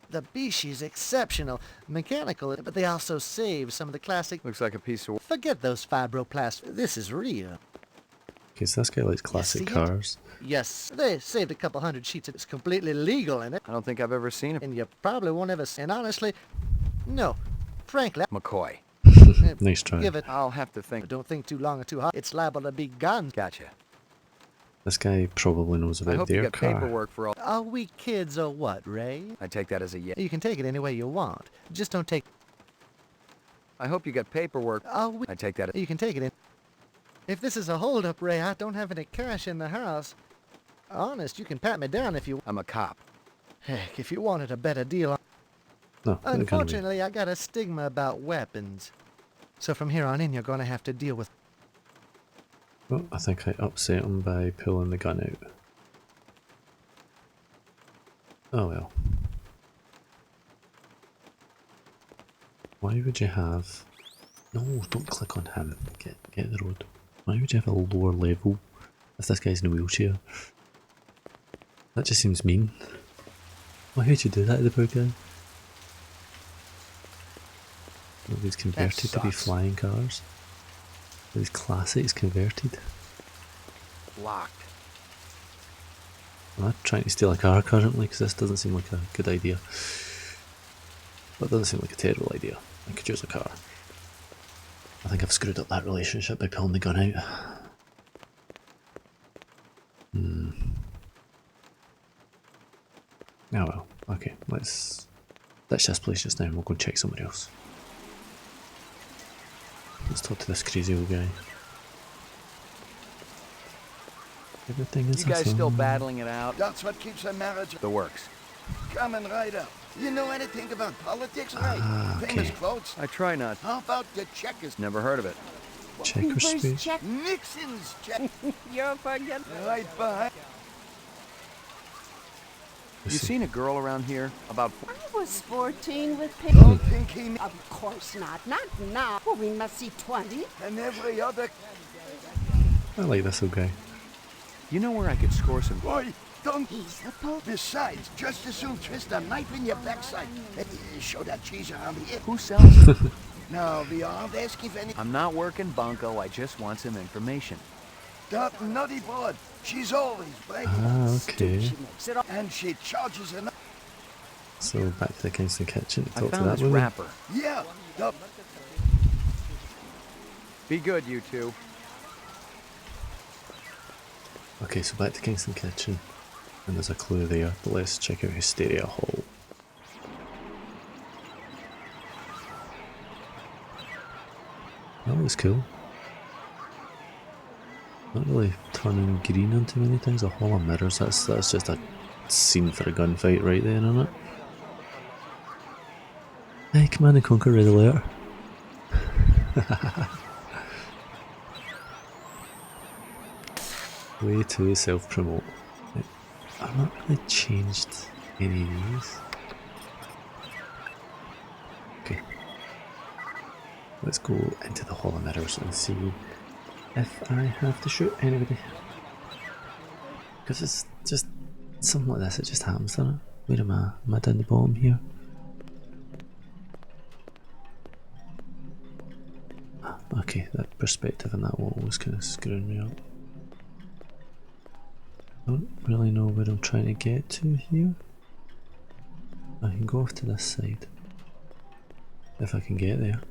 The Bishi's exceptional, mechanical, but they also save some of the classic. Looks like a piece of... Forget those fibroplasts. This is real. Okay, so this guy likes classic see it? cars. Yes, they saved a couple hundred sheets. It's completely legal in it. I don't think I've ever seen it. And you probably won't ever see. And honestly, no. Frankly, McCoy. Nice try. give it. I'll have to think. Don't think too long or too hard. It's liable to be guns. Gotcha. This guy probably knows I about hope you their get car. paperwork for all... Are we kids or what, Ray? I take that as a yes. You can take it any way you want. Just don't take. I hope you get paperwork. Are we? I take that as... You can take it in. If this is a holdup, Ray, I don't have any cash in the house. Honest, you can pat me down if you... I'm a cop. Heck, if you wanted a better deal... No, Unfortunately, I got a stigma about weapons. So from here on in, you're going to have to deal with... Oh, I think I upset him by pulling the gun out. Oh well. Why would you have... No, don't click on him. Get the road. Why would you have a lower level if this guy's in a wheelchair? That just seems mean. Why would you do that to the poor guy? Nobody's converted to be sucks. flying cars. These classics converted. Locked. I'm not trying to steal a car currently because this doesn't seem like a good idea. But it doesn't seem like a terrible idea. I could use a car. I think I've screwed up that relationship by pulling the gun out. Oh well, okay, let's ditch this place just now and we'll go and check somewhere else. Let's talk to this crazy old guy. Everything is You guys still awesome. battling it out? That's what keeps a marriage. The works. Coming right up. You know anything about politics, Ray? Famous quotes. I try not. How about the checkers? Never heard of it. Checker speech. Nixon's check. You're forgetting. Right behind. You seen a girl around here? About... I was 14 with Don't Piggy. think he... Of course not. Not now. Well, we must see 20. And every other... I like this old guy. You know where I could score some... Boy, don't... He's the Pope. Besides, just as soon twist a knife in your backside. Show that cheese around here. Who sells it? Now, beyond asking for any... I'm not working bunco, I just want some information. That nutty broad. She's always bragging. Ah, okay. She makes it up, and she charges enough. So back to the Kingston kitchen. I Talk to found that this woman. wrapper. Yeah, the... Be good, you two. Okay, so back to Kingston kitchen. And there's a clue there, but let's check out Hysteria Hall. That looks cool. Not really turning green on too many things. A hall of mirrors, that's just a scene for a gunfight right there, isn't it? Hey, Command and Conquer Red Alert. Way to self-promote. I've not really changed any of these. Okay. Let's go into the Hall of Mirrors and see if I have to shoot anybody. Because it's just something like this, it just happens, doesn't it? Where am I? Am I down the bottom here? Ah, okay, that perspective in that wall was kind of screwing me up. Don't really know where I'm trying to get to here. I can go off to this side if I can get there.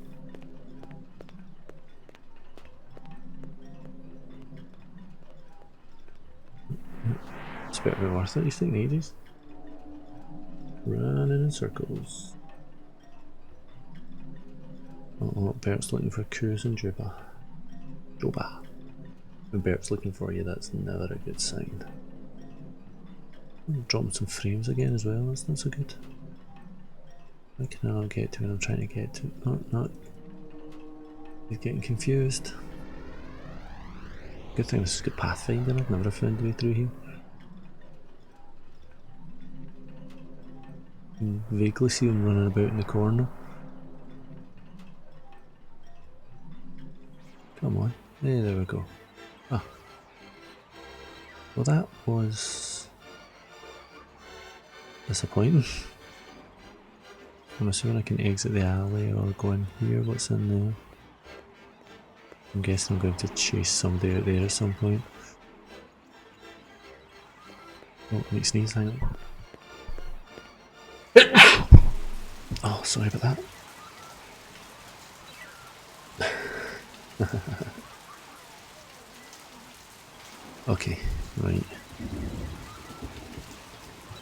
It's better be worth it, you think, ages? Running in circles. Oh, Bert's looking for Kuz and Juba. When Bert's looking for you, that's never a good sign. Dropping some frames again as well, that's not so good. Why can I not get to what I'm trying to get to? Oh, no. He's getting confused. Good thing this is good pathfinding, I've never found a way through here. I can vaguely see him running about in the corner. Come on. Hey, there we go. Ah. Well, that was disappointing. I'm assuming I can exit the alley or go in here. What's in there? I'm guessing I'm going to chase somebody out there at some point. Oh, let me sneeze, hang on. Oh, sorry about that. Okay, right.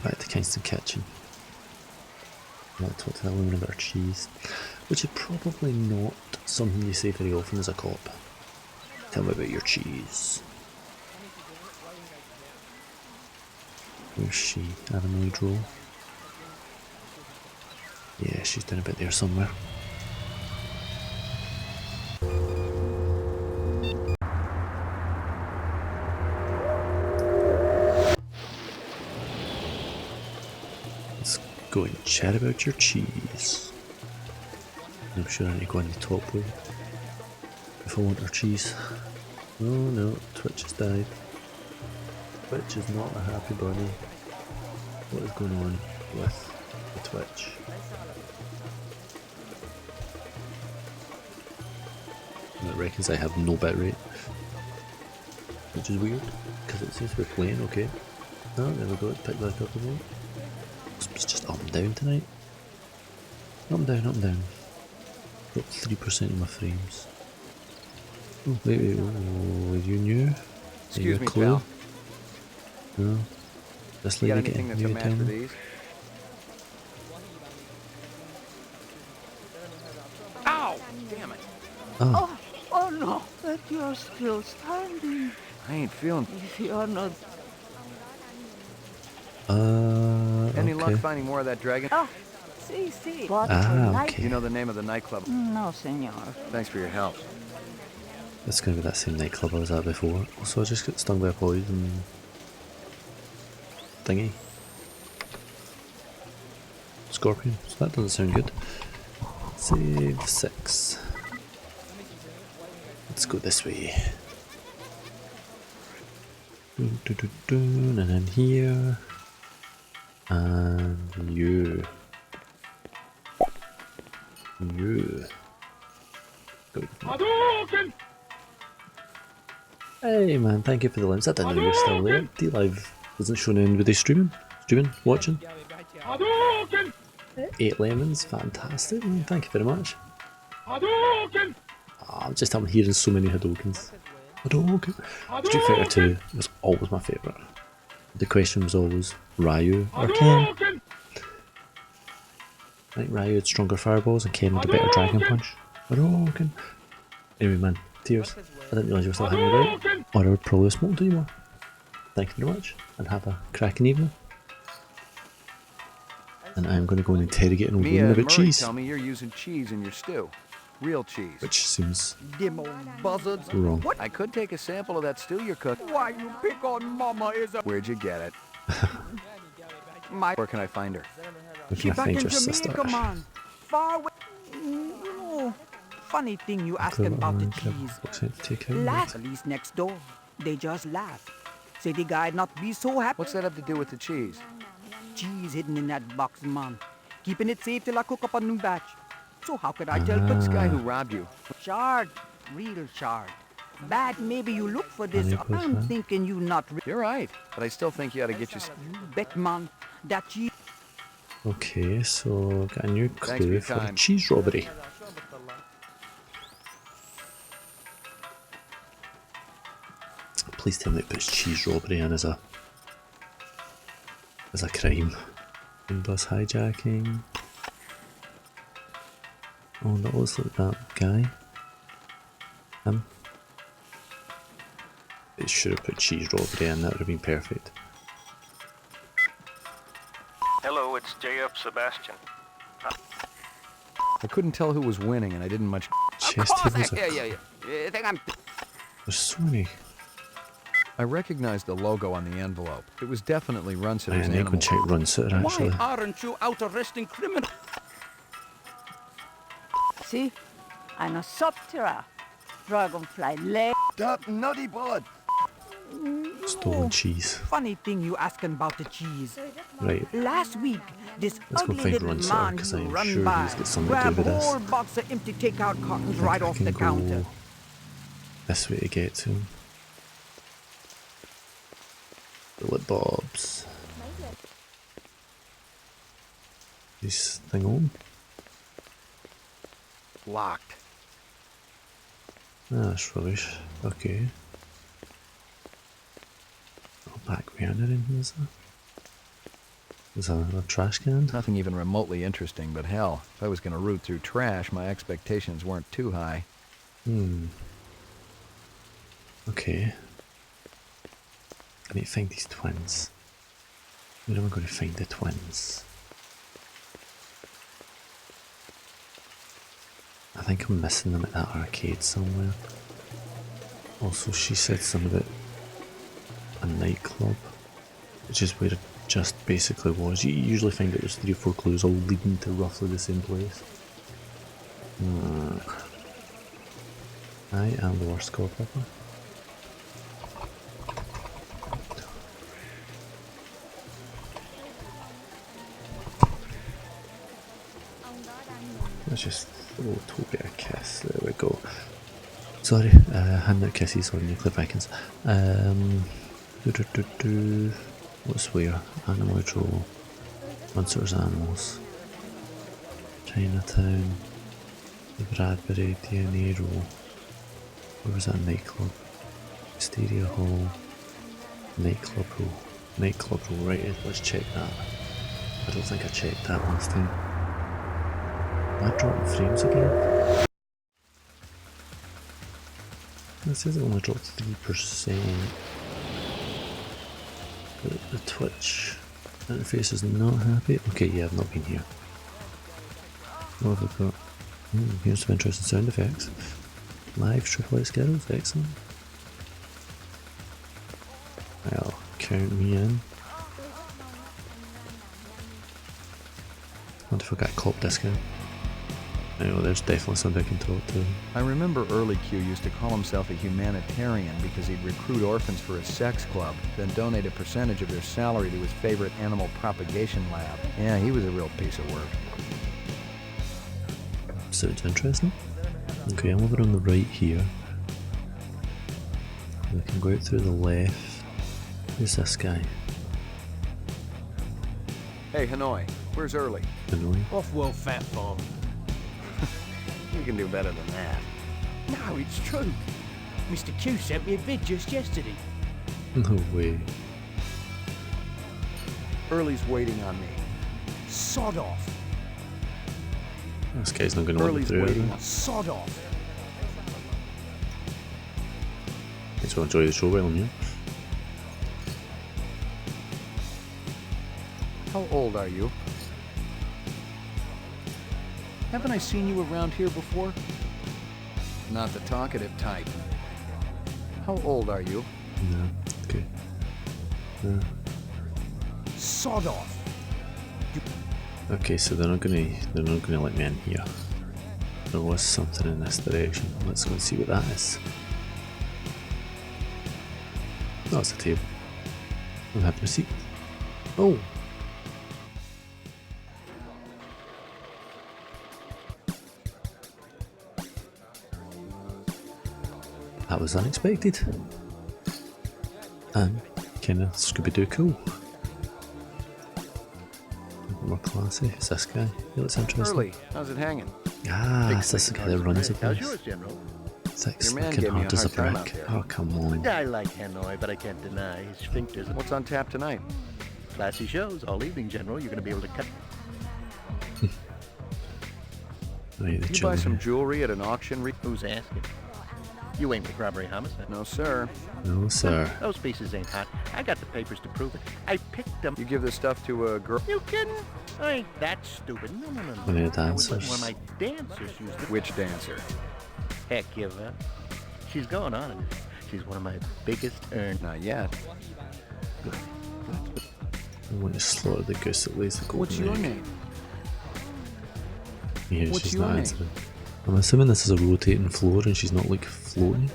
Back to Kingston Kitchen. I'll talk to that woman about cheese, which is probably not something you say very often as a cop. Tell me about your cheese. Where's she? Avanoid roll? Yeah, she's down about there somewhere. Let's go and chat about your cheese. I'm sure I need to go on the top way if I want her cheese. Oh no, Twitch has died. Twitch is not a happy bunny. What is going on with the Twitch? And it reckons I have no bitrate, which is weird because it seems to be playing okay. Oh, there we go, it picked back up again. It's just up and down tonight. Up and down, up and down. Got 3% of my frames. Oh, wait, are you new? Excuse me, clue? pal. No. This You got lady anything getting that's a new match for camera? these? Ow! Damn it. Oh, oh no, that you're still standing. I ain't feeling... If you're not... Any luck okay. finding more of that dragon? Oh, see. What okay. You know the name of the nightclub? No, senor. Thanks for your help. It's going to be that same nightclub I was at before. Also, I just got stung by a poison thingy. Scorpion, so that doesn't sound good. Save 6. Let's go this way. And then here. And you. Good. Hey man, thank you for the limbs. I didn't know you were still there. D-Live wasn't showing anybody streaming, watching. 8 lemons, fantastic man, thank you very much. I'm just I'm hearing so many Hadokens. Hadoken. Street Fighter 2 was always my favourite. The question was always Ryu or Ken. I think Ryu had stronger fireballs and Ken had a better dragon punch. Hadoken. Anyway man, Tears, I didn't realise you were still hanging about, or I would probably have smoked you more. Thank you very much, and have a cracking evening. And I'm going to go and interrogate an old woman about cheese. Tell me you're using cheese in your stew. Real cheese. Which seems Dim old buzzards. wrong. What? I could take a sample of that stew you're cooking. Why you pick on Mama is a... Where'd you get it? My... Where can I find her? Where She can I back find in your sister? Jamaica, man. Far away. No. Funny thing you asking about the cheese. Last police next door. They just laugh. Say the guy not be so happy. What's that have to do with the cheese? Cheese hidden in that box, man. Keeping it safe till I cook up a new batch. So how could I tell this guy who robbed you? Shard. Real shard. Bad maybe you look for this. I'm thinking you not... You're right, but I still think you ought to get your... Bet, man. That cheese... Okay, so got a new clue for a cheese robbery. Please tell me it puts cheese robbery in as a crime. And bus hijacking. Oh, that looks like that guy. Him. It should have put cheese robbery in, that would have been perfect. Hello, it's JF Sebastian. I couldn't tell who was winning, and I didn't much... Chess tables are... There's so many. I recognized the logo on the envelope. It was definitely Runsitter's I animal. can check Runsitter actually. Why aren't you out arresting criminals? See? I'm a Soptera. Dragonfly leg. That nutty blood. Stolen cheese. Funny thing you asking about the cheese. Right. Last week, this Let's go ugly find little Runsitter, man because who I'm run sure by, he's got something to do grab with a this. whole box of empty takeout cartons right off the Go counter. this way to get to him. Bullet Bobs. This thing on? Locked. Ah, that's rubbish. Okay. Oh, back behind it in here, is there? Is that a trash can? Nothing even remotely interesting, but hell, if I was going to root through trash, my expectations weren't too high. Okay. I need to find these twins. Where am I going to find the twins? I think I'm missing them at that arcade somewhere. Also, she said something about a nightclub, which is where it just basically was. You usually find out there's 3 or 4 clues all leading to roughly the same place. I am the worst scorpion. Let's just throw Toby a kiss. There we go. Sorry, hand out kisses on nuclear Vikings. What's where? Animal Control. Monsters Animals. Chinatown. The Bradbury DNA Row. Where was that nightclub? Wisteria Hall. Nightclub Row. Nightclub Row, right, let's check that. I don't think I checked that last time. Am I dropping frames again? It says it only dropped 3%. But the Twitch interface is not happy. Okay, yeah, I've not been here. What have we got? Here's some interesting sound effects. Live Triple X Girls, excellent. Well, count me in. Can't forget cop discount. I know there's definitely somebody I can talk to. I remember early Q used to call himself a humanitarian because he'd recruit orphans for his sex club, then donate a percentage of their salary to his favorite animal propagation lab. Yeah, he was a real piece of work. Sounds interesting. Okay, I'm over on the right here. We can go out through the left. Who's this guy? Hey, Hanoi, where's Early? Hanoi? Off-World Fat Farm. You can do better than that. No, it's true. Mr. Q sent me a vid just yesterday. No way. Early's waiting on me. Sod off. This guy's not going to let me Early's through. waiting. Sod off. Thanks for enjoying the show, well, yeah. How old are you? Haven't I seen you around here before? Not the talkative type. How old are you? No, okay. No. Sod off. Okay, so they're not gonna let me in here. There was something in this direction. Let's go and see what that is. Oh, it's a table. I'll have a seat. Oh! That was unexpected. And kinda Scooby-Doo cool. More classy. It's this guy. He looks interesting. Early, how's it hanging? Ah, it's this guy that runs the place. How's yours, General? Thick's Your man looking gave me hard a as a hard time out brick. there. Oh, come on. I like Hanoi, but I can't deny his sphincters. What's on tap tonight? Classy shows all evening, General. You're going to be able to cut. You buy some jewelry at an auction? Who's asking? You ain't with robbery homicide. No, sir. No, sir. Those pieces ain't hot. I got the papers to prove it. I picked them. You give this stuff to a girl? You kidding? I ain't that stupid. No. One of the I was letting dancers. one of my dancers use them. Which dancer? Heck, give up. She's going on it. She's one of my biggest earners. Not yet. I want to slaughter the goose that lays the golden What's your egg. name? Yeah, What's she's your not name? answering. I'm assuming this is a rotating floor and she's not like floating.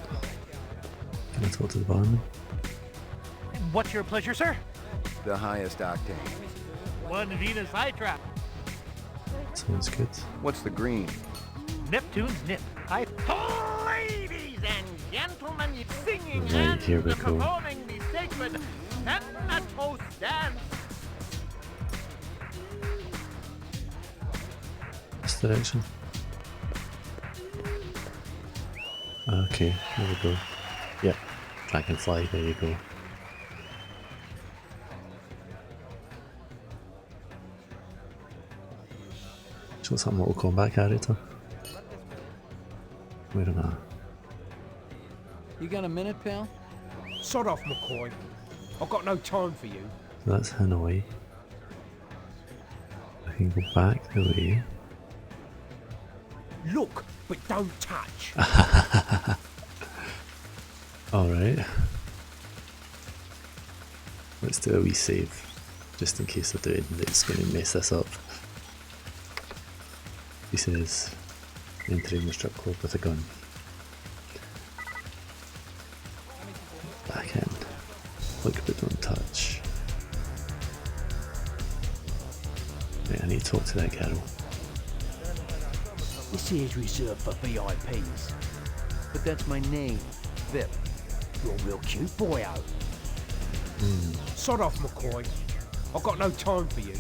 Can I talk to the barman? What's your pleasure, sir? The highest octane. One Venus flytrap. Sounds good. What's the green? Neptune's nip. Ladies and gentlemen, singing Right, and here we go. performing the sacred Thanatos dance. This direction. Okay, there we go. Yep, dragonfly, there you go. She looks like a Mortal Kombat character. Wait a minute. You got a minute, pal? Sod off, McCoy. I've got no time for you. So that's Hanoi. I can go back the way. Look, but don't touch. Alright. Let's do a wee save. Just in case I do it and it's going to mess this up. He says, entering the strip club with a gun. Back in. Look but don't touch. Right, I need to talk to that girl. This here's reserved for VIPs. But that's my name, Vip. You're a real cute boyo. Sod off, McCoy. I've got no time for you.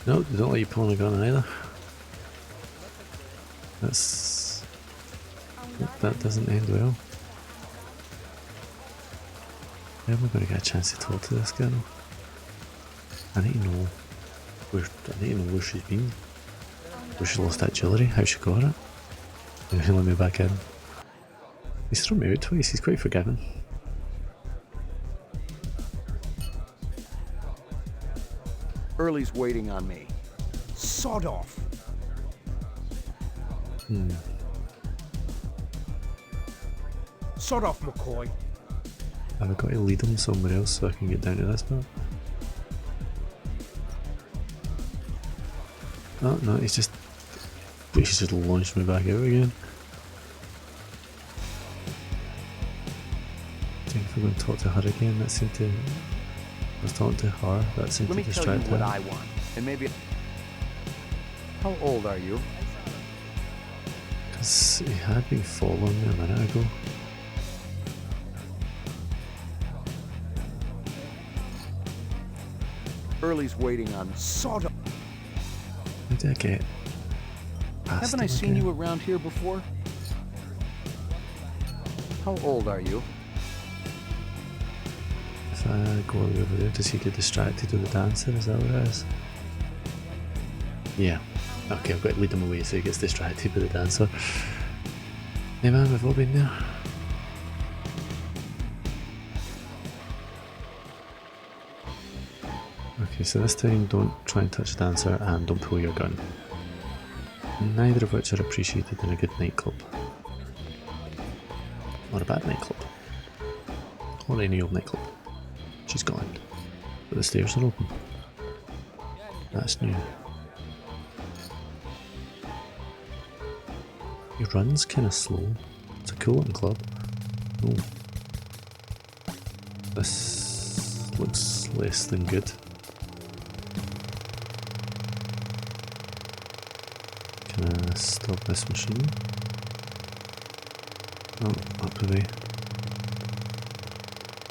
No, they don't let you pull on a gun either. That's... That doesn't end well. How am I going to get a chance to talk to this girl? I need to know where she's been. Where she lost that jewellery, how she got it. And he'll let me back in. He's thrown me out twice, he's quite forgiving. Early's waiting on me. Sod off. Sod off, McCoy. Have I got to lead him somewhere else so I can get down to this part? Oh no, he's just launched me back out again. I think if we're going to talk to her again, that seemed to... I was talking to her, that seemed Let to me tell you distract what her. I want, and maybe... How old are you? Because he had been following me a minute ago. Early's waiting on sort of... How did I get past Haven't I him seen again? you around here before? How old are you? If I go over there, does he get distracted with the dancer? Is that what it is? Yeah. Okay, I've got to lead him away so he gets distracted with the dancer. Hey man, we've all been there. Okay, so this time don't try and touch the dancer and don't pull your gun. Neither of which are appreciated in a good nightclub. Or a bad nightclub. Or any old nightclub. She's gone. But the stairs are open. That's new. He runs kinda slow. It's a cool looking club. Oh. This looks less than good. Can I stop this machine? Oh, up the way.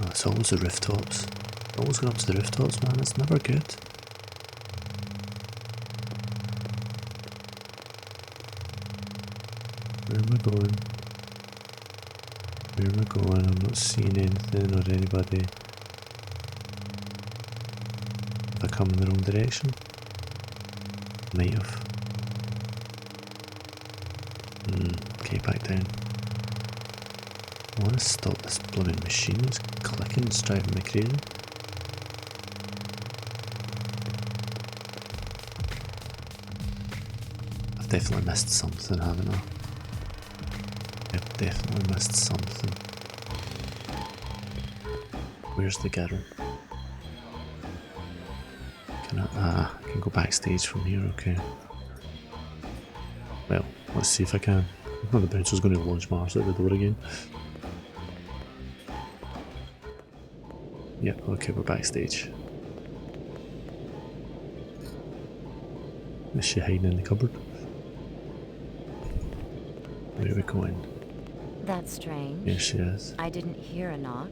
Oh, it's always the rooftops. Always going up to the rooftops, man. It's never good. Where am I going? Where am I going? I'm not seeing anything or anybody. Have I come in the wrong direction? Might have. Okay, back down. I want to stop this blooming machine. It's clicking, it's driving me crazy. I've definitely missed something, haven't I? I've definitely missed something. Where's the girl? Can I can go backstage from here, okay. Well, let's see if I can. Oh, the bouncer's going to launch Mars out the door again. Yep, okay, we're backstage. Is she hiding in the cupboard? Where are we going? That's strange. Here she is. I didn't hear a knock.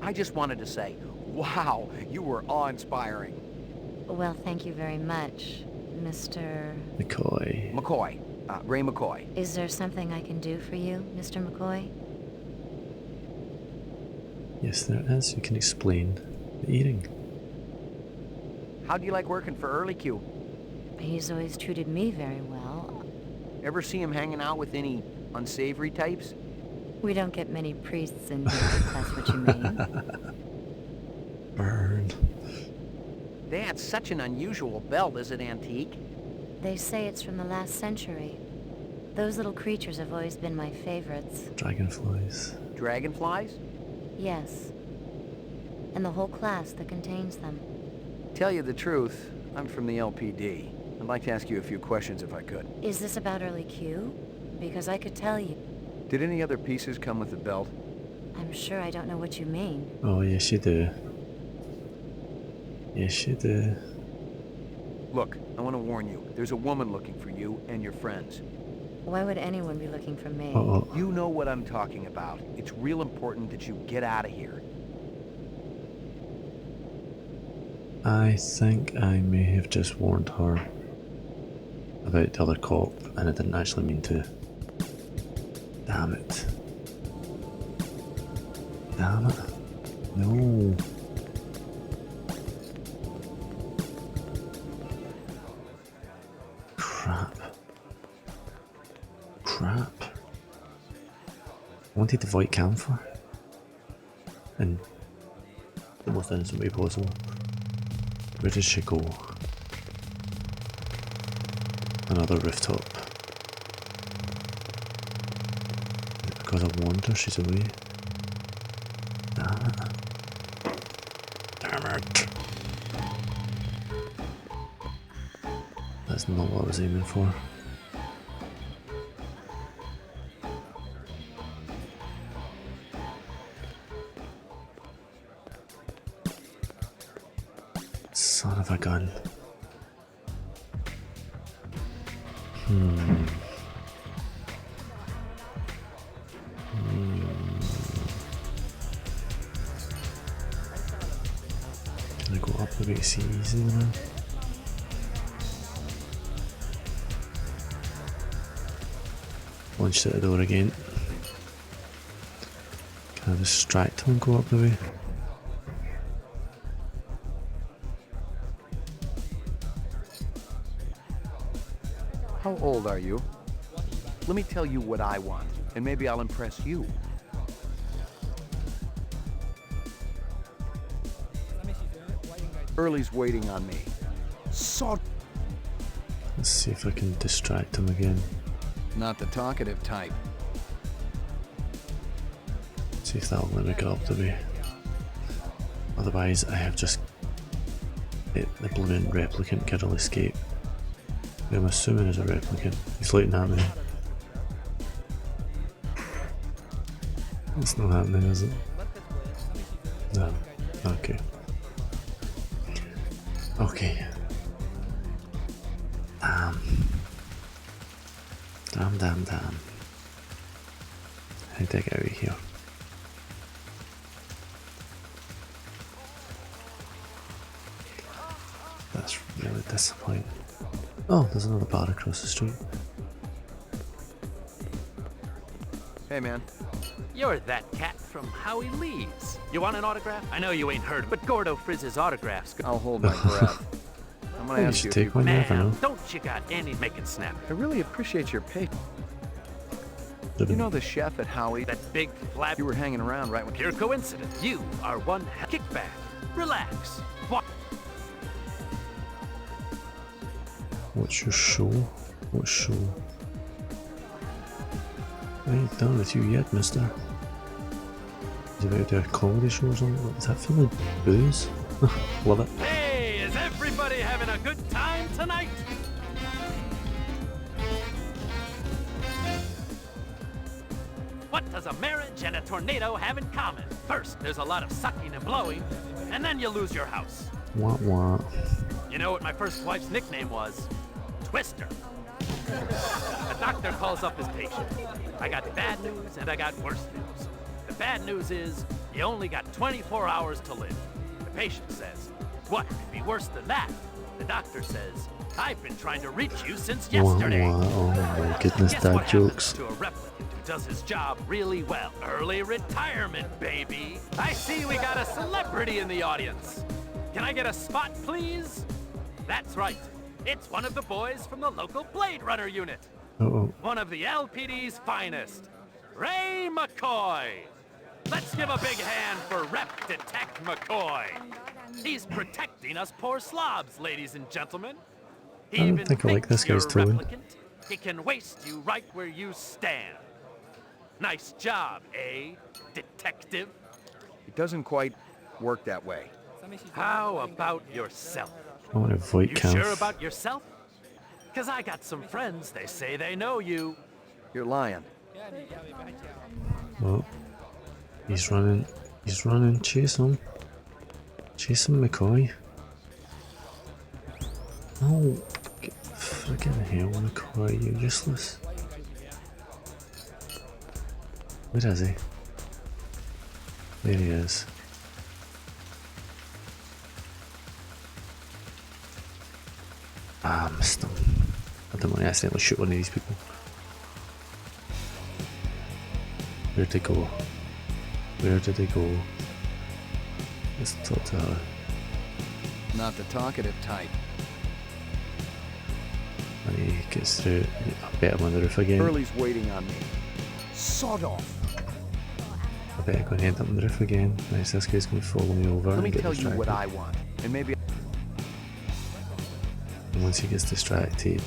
I just wanted to say, wow, you were awe-inspiring. Well, thank you very much, Mr. McCoy. McCoy. Ray McCoy. Is there something I can do for you, Mr. McCoy? Yes, there is. You can explain the eating. How do you like working for Early Q? He's always treated me very well. Ever see him hanging out with any unsavory types? We don't get many priests in here, if that's what you mean. Burn. That's such an unusual belt. Is it antique? They say it's from the last century. Those little creatures have always been my favorites. Dragonflies. Dragonflies? Yes. And the whole class that contains them. Tell you the truth, I'm from the LPD. I'd like to ask you a few questions if I could. Is this about Early Q? Because I could tell you. Did any other pieces come with the belt? I'm sure I don't know what you mean. Oh, yes you do. Yes you do. Look, I want to warn you. There's a woman looking for you and your friends. Why would anyone be looking for me? You know what I'm talking about. It's real important that you get out of here. I think I may have just warned her about the other cop, and I didn't actually mean to. Damn it. Damn it. No. Crap. Crap. I wanted the Voight camphor in the most innocent way possible. Where does she go? Another rooftop. Is it because I warned her she's away? Damn it. Damn it. That's not what I was aiming for. Son of a gun. Can I go up the base easy now? Launched at the door again. Can I distract him and go up the way? How old are you? Let me tell you what I want, and maybe I'll impress you. Early's waiting on me. Let's see if I can distract him again. Not the talkative type. See if that'll let me get up the way. Otherwise, I have just the blooming replicant kid will escape. I'm assuming is a replicant. He's looking at me. It's not happening, is it? No. Okay. Okay. Damn. How do I get out of here? That's really disappointing. Oh, there's another bar across the street. Hey, man. You're that cat from Howie Lee's. You want an autograph? I know you ain't heard, but Gordo Frizz's autographs. I'll hold my breath. I'm gonna ask you. Take one, you never know. Don't you got any making snap? I really appreciate your patience. You know the chef at Howie? That big flap. You were hanging around right when. Pure coincidence. You are one kickback. Relax. What? What's your show? What show? I ain't done with you yet, mister. Is he about to do a comedy show or something? Is that full of booze? Love it. Hey, is everybody having a good time tonight? What does a marriage and a tornado have in common? First, there's a lot of sucking and blowing, and then you lose your house. What? You know what my first wife's nickname was? Twister. The doctor calls up his patient. I got bad news and I got worse news. The bad news is you only got 24 hours to live. The patient says, what could be worse than that? The doctor says, I've been trying to reach you since yesterday. Oh my goodness, Guess dad what jokes. happens to a replicant who does his job really well? Early retirement, baby. I see we got a celebrity in the audience. Can I get a spot, please? That's right. It's one of the boys from the local Blade Runner unit. One of the LPD's finest, Ray McCoy. Let's give a big hand for Rep Detect McCoy. He's protecting us poor slobs, ladies and gentlemen. He I don't even think I like this guy's you're a tone. replicant. He can waste you right where you stand. Nice job, eh, detective? It doesn't quite work that way. How about yourself? I want to avoid You Calf. sure about yourself? Because I got some friends, they say they know you. You're lying. Oh. He's running. Chase him. Chase him, McCoy. Oh. Friggin' hell, McCoy, you're useless. Where is he? There he is. Ah, missed him. I don't want to accidentally shoot one of these people. Where'd they go? Where did they go? Let's talk to her. Not the talkative type. And he gets through. I bet him on the roof again. Early's waiting on me. Sod off. I bet I'm going to end up on the roof again. Nice, this guy's going to follow me over Let and me get tell you what distracted. I want, and maybe. And once he gets distracted,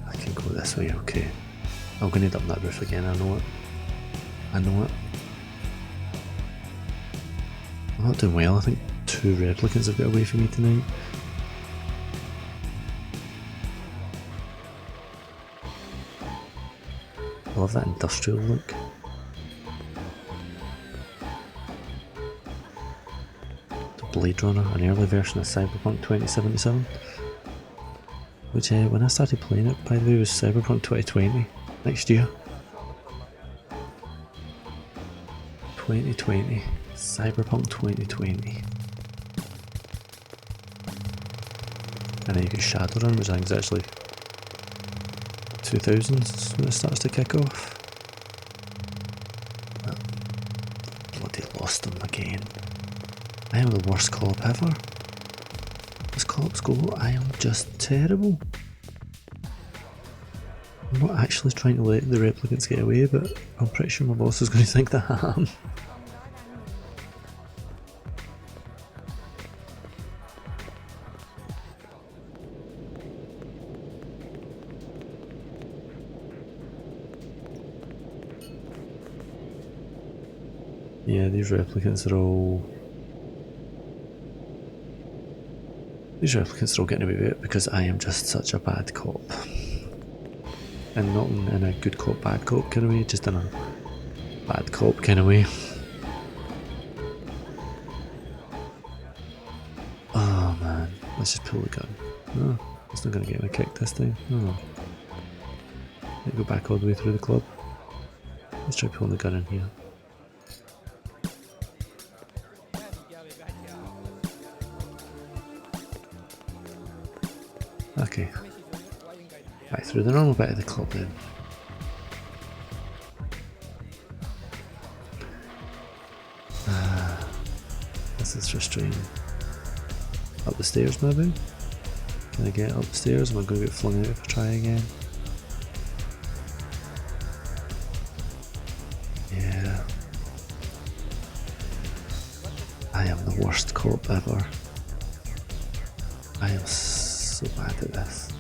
I can go this way, okay. I'm going to end up on that roof again, I know it. I'm not doing well. I think 2 replicants have got away from me tonight. I love that industrial look. The Blade Runner, an early version of Cyberpunk 2077. Which, when I started playing it, by the way, was Cyberpunk 2020, next year. 2020. Cyberpunk 2020. And then you get Shadowrun, which I think is actually 2000s when it starts to kick off. Bloody lost them again. I am the worst co-op ever. As co-ops go, I am just terrible. I'm not actually trying to let the replicants get away, but I'm pretty sure my boss is going to think that I am. Yeah, these replicants are all... These replicants are all getting away with it because I am just such a bad cop. And not in a good cop, bad cop kind of way, just in a bad cop kind of way. Oh man, let's just pull the gun. No, it's not going to get me kicked this time. No. Let me go back all the way through the club. Let's try pulling the gun in here. Okay. Back through the normal bit of the club then. This is frustrating. Up the stairs maybe? Can I get up the stairs? Am I going to get flung out if I try again? Yeah. I am the worst cop ever. I am so bad at this.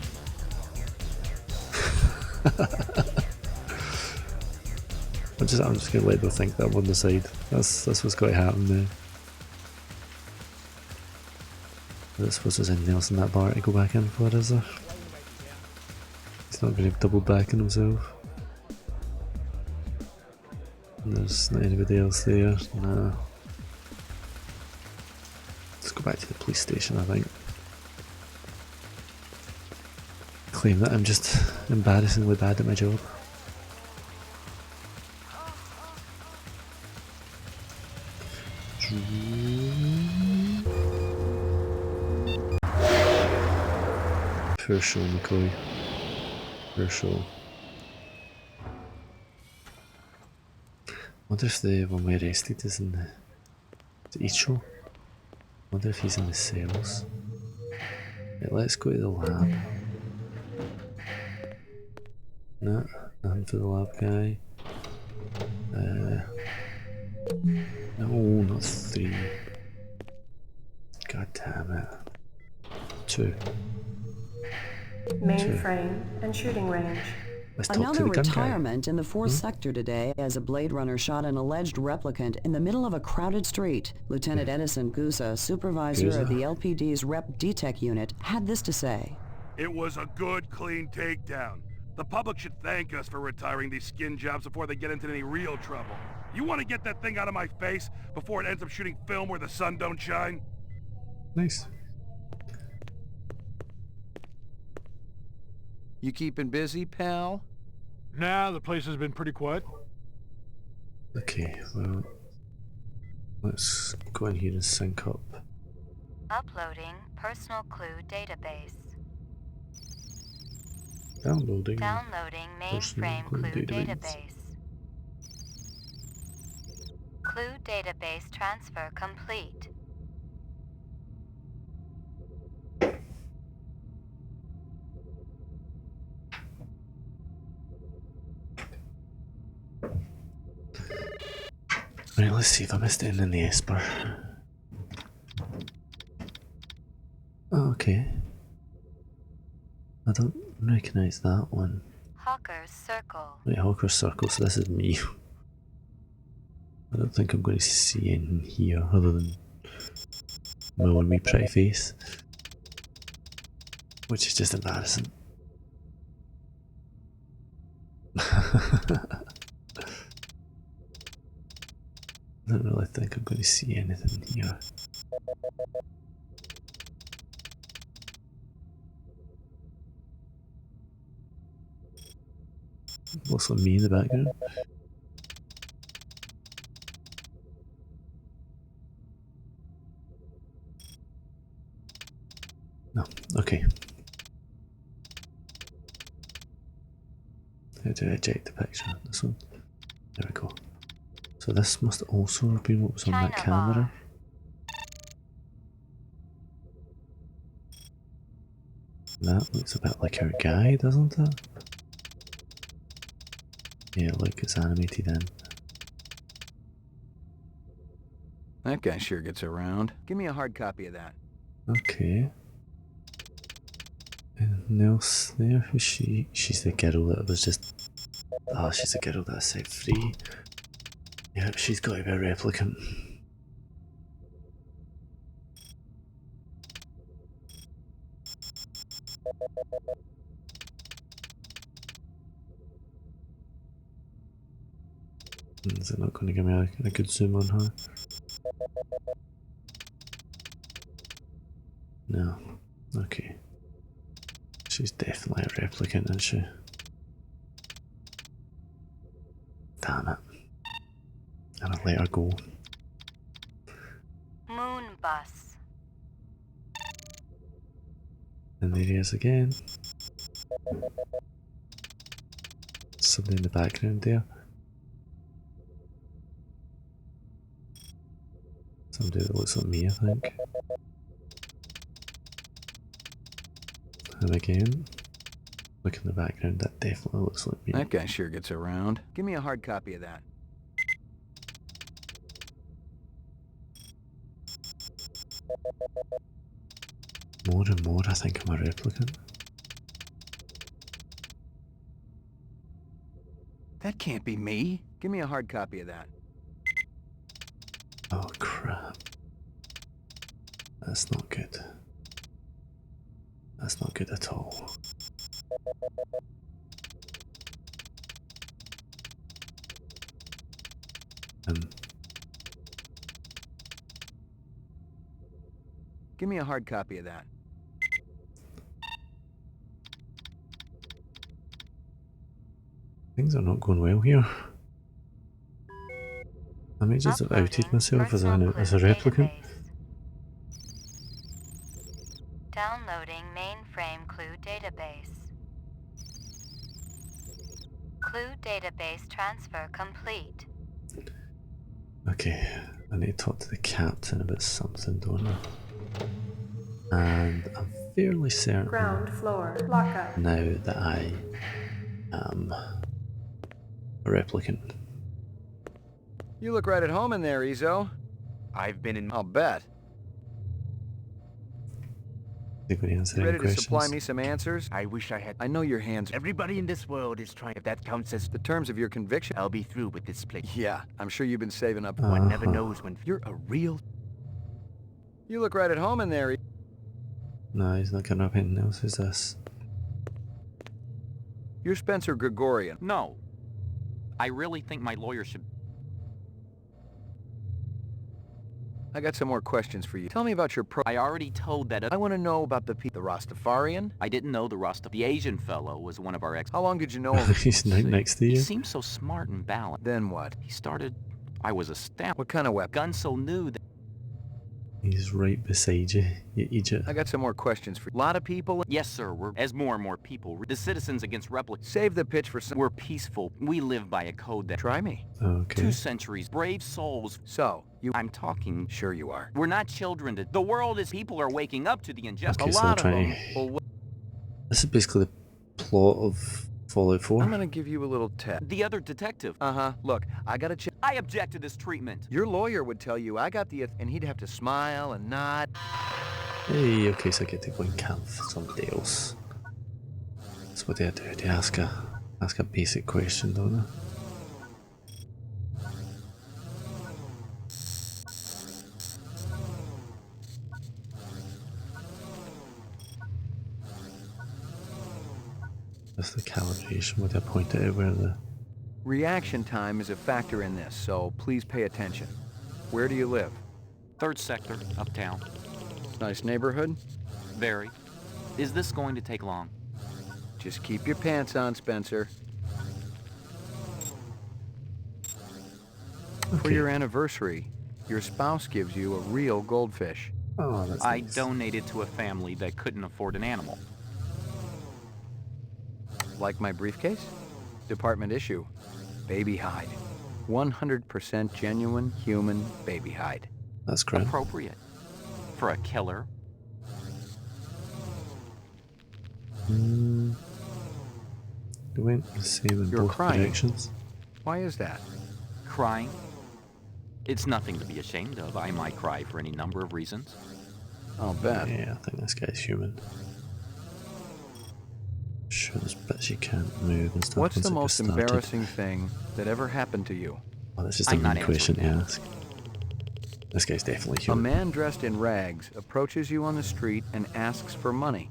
I'm just gonna let them think that I'm on the side. That's what's going to happen there. I don't suppose there's anything else in that bar to go back in for, is there? He's not going to double back on himself. And there's not anybody else there. Nah. Let's go back to the police station, I think. Claim that I'm just embarrassingly bad at my job. Poor show, McCoy. Poor show. Wonder if the one we arrested is in the Icho. Wonder if he's in the cells. Right, let's go to the lab. No, nothing for the lab guy. No, not 3. God damn it. 2. Mainframe and shooting range. Another retirement in the 4th sector today as a Blade Runner shot an alleged replicant in the middle of a crowded street. Lieutenant Edison Gusa, supervisor of the LPD's Rep DTEC unit, had this to say. It was a good, clean takedown. The public should thank us for retiring these skin jobs before they get into any real trouble. You want to get that thing out of my face before it ends up shooting film where the sun don't shine? Nice. You keeping busy, pal? Nah, the place has been pretty quiet. Okay, well, let's go in here and sync up. Uploading personal clue database. Downloading mainframe clue database. Clue database transfer complete. Right, let's see if I missed anything in the Esper. Oh, okay. I don't recognise that one. Hawker's Circle. Right, Hawker's Circle, so this is me. I don't think I'm going to see anything here other than my one wee pretty face. Which is just embarrassing. I don't really think I'm going to see anything here. Looks like me in the background. No, okay. How do I eject the picture? This one? There we go. So this must also have been what was on that camera. That looks a bit like our guy, doesn't it? Yeah, look, it's animated in. That guy sure gets around. Give me a hard copy of that. Okay. Anything else there? Who's she? She's the girl that was just... Oh, she's the girl that set free. Yeah, she's got to be a replicant. Is it not going to give me a good zoom on her? No. Okay. She's definitely a replicant, isn't she? Damn it. And I let her go. Moon bus. And there he is again. Somebody in the background there. Somebody that looks like me, I think. And again, look in the background, that definitely looks like me. That guy sure gets around. Give me a hard copy of that. More and more, I think I'm a replicant. That can't be me. Give me a hard copy of that. Oh crap. That's not good. That's not good at all. Give me a hard copy of that. Things are not going well here. I may just have outed myself as a replicant. Downloading mainframe clue database. Clue database transfer complete. Okay, I need to talk to the captain about something, don't I? And I'm fairly certain Ground floor. Lock up. now that I am a replicant. You look right at home in there, Izo. I've been in... I'll bet. Think we answer You any ready to questions? supply me some answers? I wish I had... I know your hands... Everybody in this world is trying... If that counts as... The terms of your conviction? I'll be through with this place. Yeah, I'm sure you've been saving up... One never knows when... You're a real... You look right at home in there. No, he's not getting up anything else. Who's this? You're Spencer Gregorian. No. I really think my lawyer should... I got some more questions for you. Tell me about your I already told that... I want to know about the Rastafarian. I didn't know the The Asian fellow was one of our How long did you know him? He's next to you. He seemed so smart and balanced. Then what? He started... I was astounded. What kind of weapon? Gun so new that... He's right beside you, you idiot. I got some more questions for you. A lot of people... Yes, sir. We're... As more and more people... The citizens against replicants... Save the pitch for some... We're peaceful. We live by a code that... Try me. Okay. 2 centuries. Brave souls. So, you... I'm talking... Sure you are. We're not children to... The world is... People are waking up to the injustice. Okay, A so lot of them... Well, this is basically the plot of Fallout 4. I'm gonna give you a little test. The other detective. Uh-huh. Look, I gotta check... I object to this treatment. Your lawyer would tell you I got the... And he'd have to smile and nod. Hey, okay, so I get to go and camp for somebody else. That's what they do. They ask a basic question, don't they? Just the calibration, would I point out where the Reaction time is a factor in this, so please pay attention. Where do you live? 3rd sector, uptown. Nice neighborhood? Very. Is this going to take long? Just keep your pants on, Spencer. For your anniversary, your spouse gives you a real goldfish. Oh, that's I nice. donated to a family that couldn't afford an animal. Like my briefcase? Department issue. Baby hide. 100% genuine human baby hide. That's great. Appropriate. For a killer. It went the same in You're both crying. directions. Why is that? Crying? It's nothing to be ashamed of. I might cry for any number of reasons. I'll bet. Yeah, I think this guy's human. Sure, there's bits you can't move and stuff. What's the once it most gets started. embarrassing thing that ever happened to you? Oh, that's just a mean question to ask. This guy's definitely A human. man dressed in rags approaches you on the street and asks for money.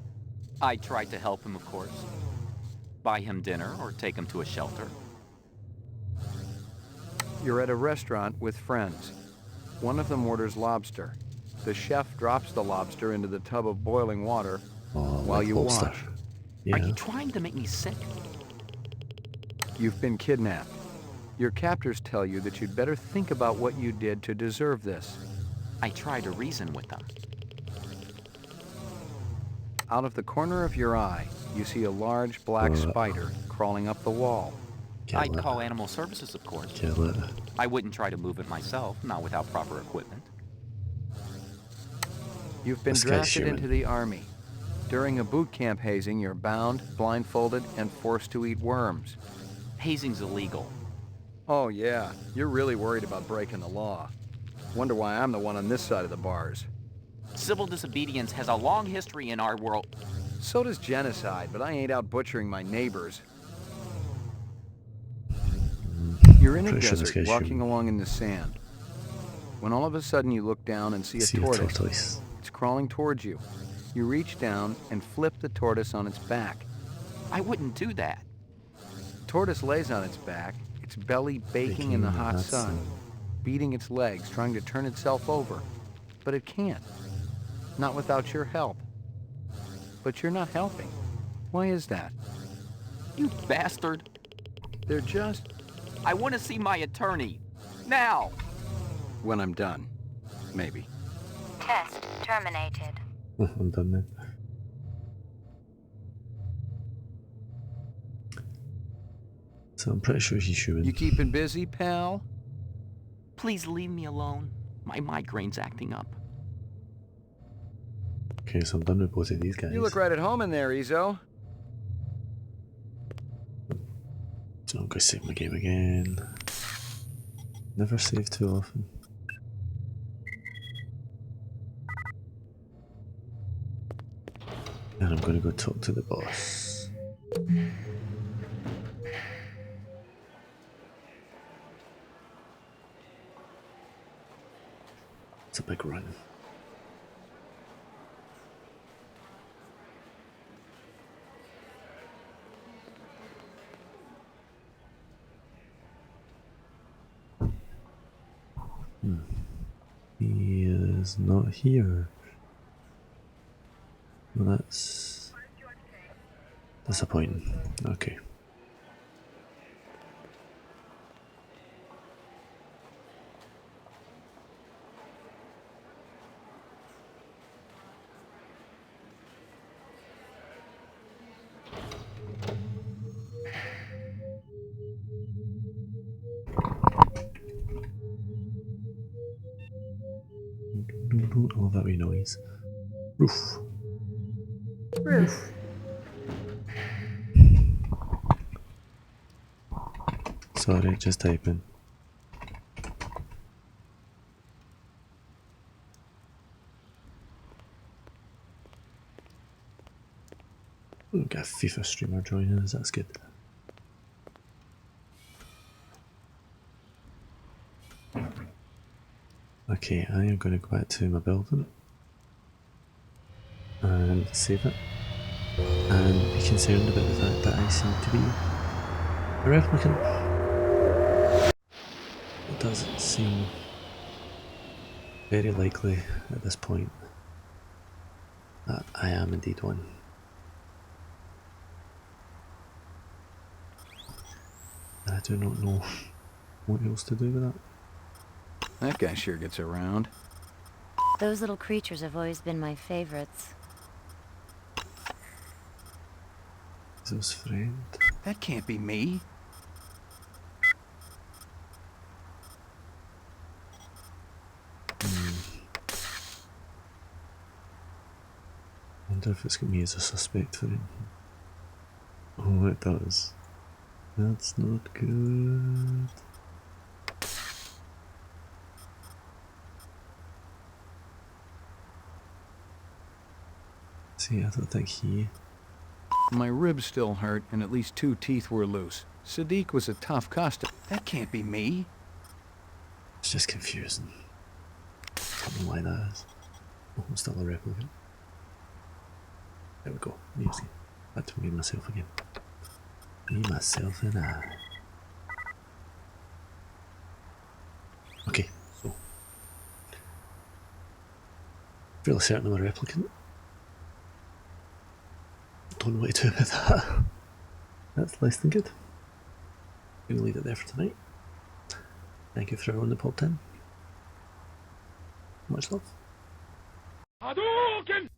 I tried to help him, of course. Buy him dinner or take him to a shelter. You're at a restaurant with friends. One of them orders lobster. The chef drops the lobster into the tub of boiling water while like you lobster. watch. Are you trying to make me sick? You've been kidnapped. Your captors tell you that you'd better think about what you did to deserve this. I try to reason with them. Out of the corner of your eye, you see a large black spider crawling up the wall. I'd call animal services, of course. Kill it. I wouldn't try to move it myself, not without proper equipment. You've been This guy's drafted human. into the army. During a boot camp hazing, you're bound, blindfolded, and forced to eat worms. Hazing's illegal. Oh yeah, you're really worried about breaking the law. Wonder why I'm the one on this side of the bars. Civil disobedience has a long history in our world. So does genocide, but I ain't out butchering my neighbors. You're in a Pretty sure this desert, guy's walking human. along in the sand. When all of a sudden you look down and see a tortoise. It's crawling towards you. You reach down and flip the tortoise on its back. I wouldn't do that. Tortoise lays on its back, its belly baking in the hot sun, beating its legs, trying to turn itself over. But it can't. Not without your help. But you're not helping. Why is that? You bastard. They're just... I want to see my attorney. Now. When I'm done. Maybe. Test terminated. I'm done then. So I'm pretty sure he's human. You keeping busy, pal? Please leave me alone. My migraine's acting up. Okay, so I'm done with both of these guys. You look right at home in there, Izo. So I'm gonna save my game again. Never save too often. And I'm gonna go talk to the boss. It's a big run. He is not here. Well, that's disappointing. Okay. All that wee noise. Roof. Roof. Sorry, just typing. We've got a FIFA streamer joining us, that's good. Okay, I am going to go back to my building and save it and be concerned about the fact that I seem to be a replicant. does seem very likely at this point that I am indeed one. I do not know what else to do with that. That guy sure gets around. Those little creatures have always been my favorites. His friend. That can't be me. I wonder if it's got me as a suspect for it. Oh, it does. That's not good. See, I don't think he... My ribs still hurt, and at least 2 teeth were loose. Sadiq was a tough customer. That can't be me. It's just confusing. Don't know why that is. Oh, I'm still a replicant. There we go. Easy. Had to me myself again. Me, myself, and I. Okay, so. Fairly certain I'm a replicant. Don't know what to do with that. That's less than good. I'm going to leave it there for tonight. Thank you for everyone that popped in. Much love. Hadouken!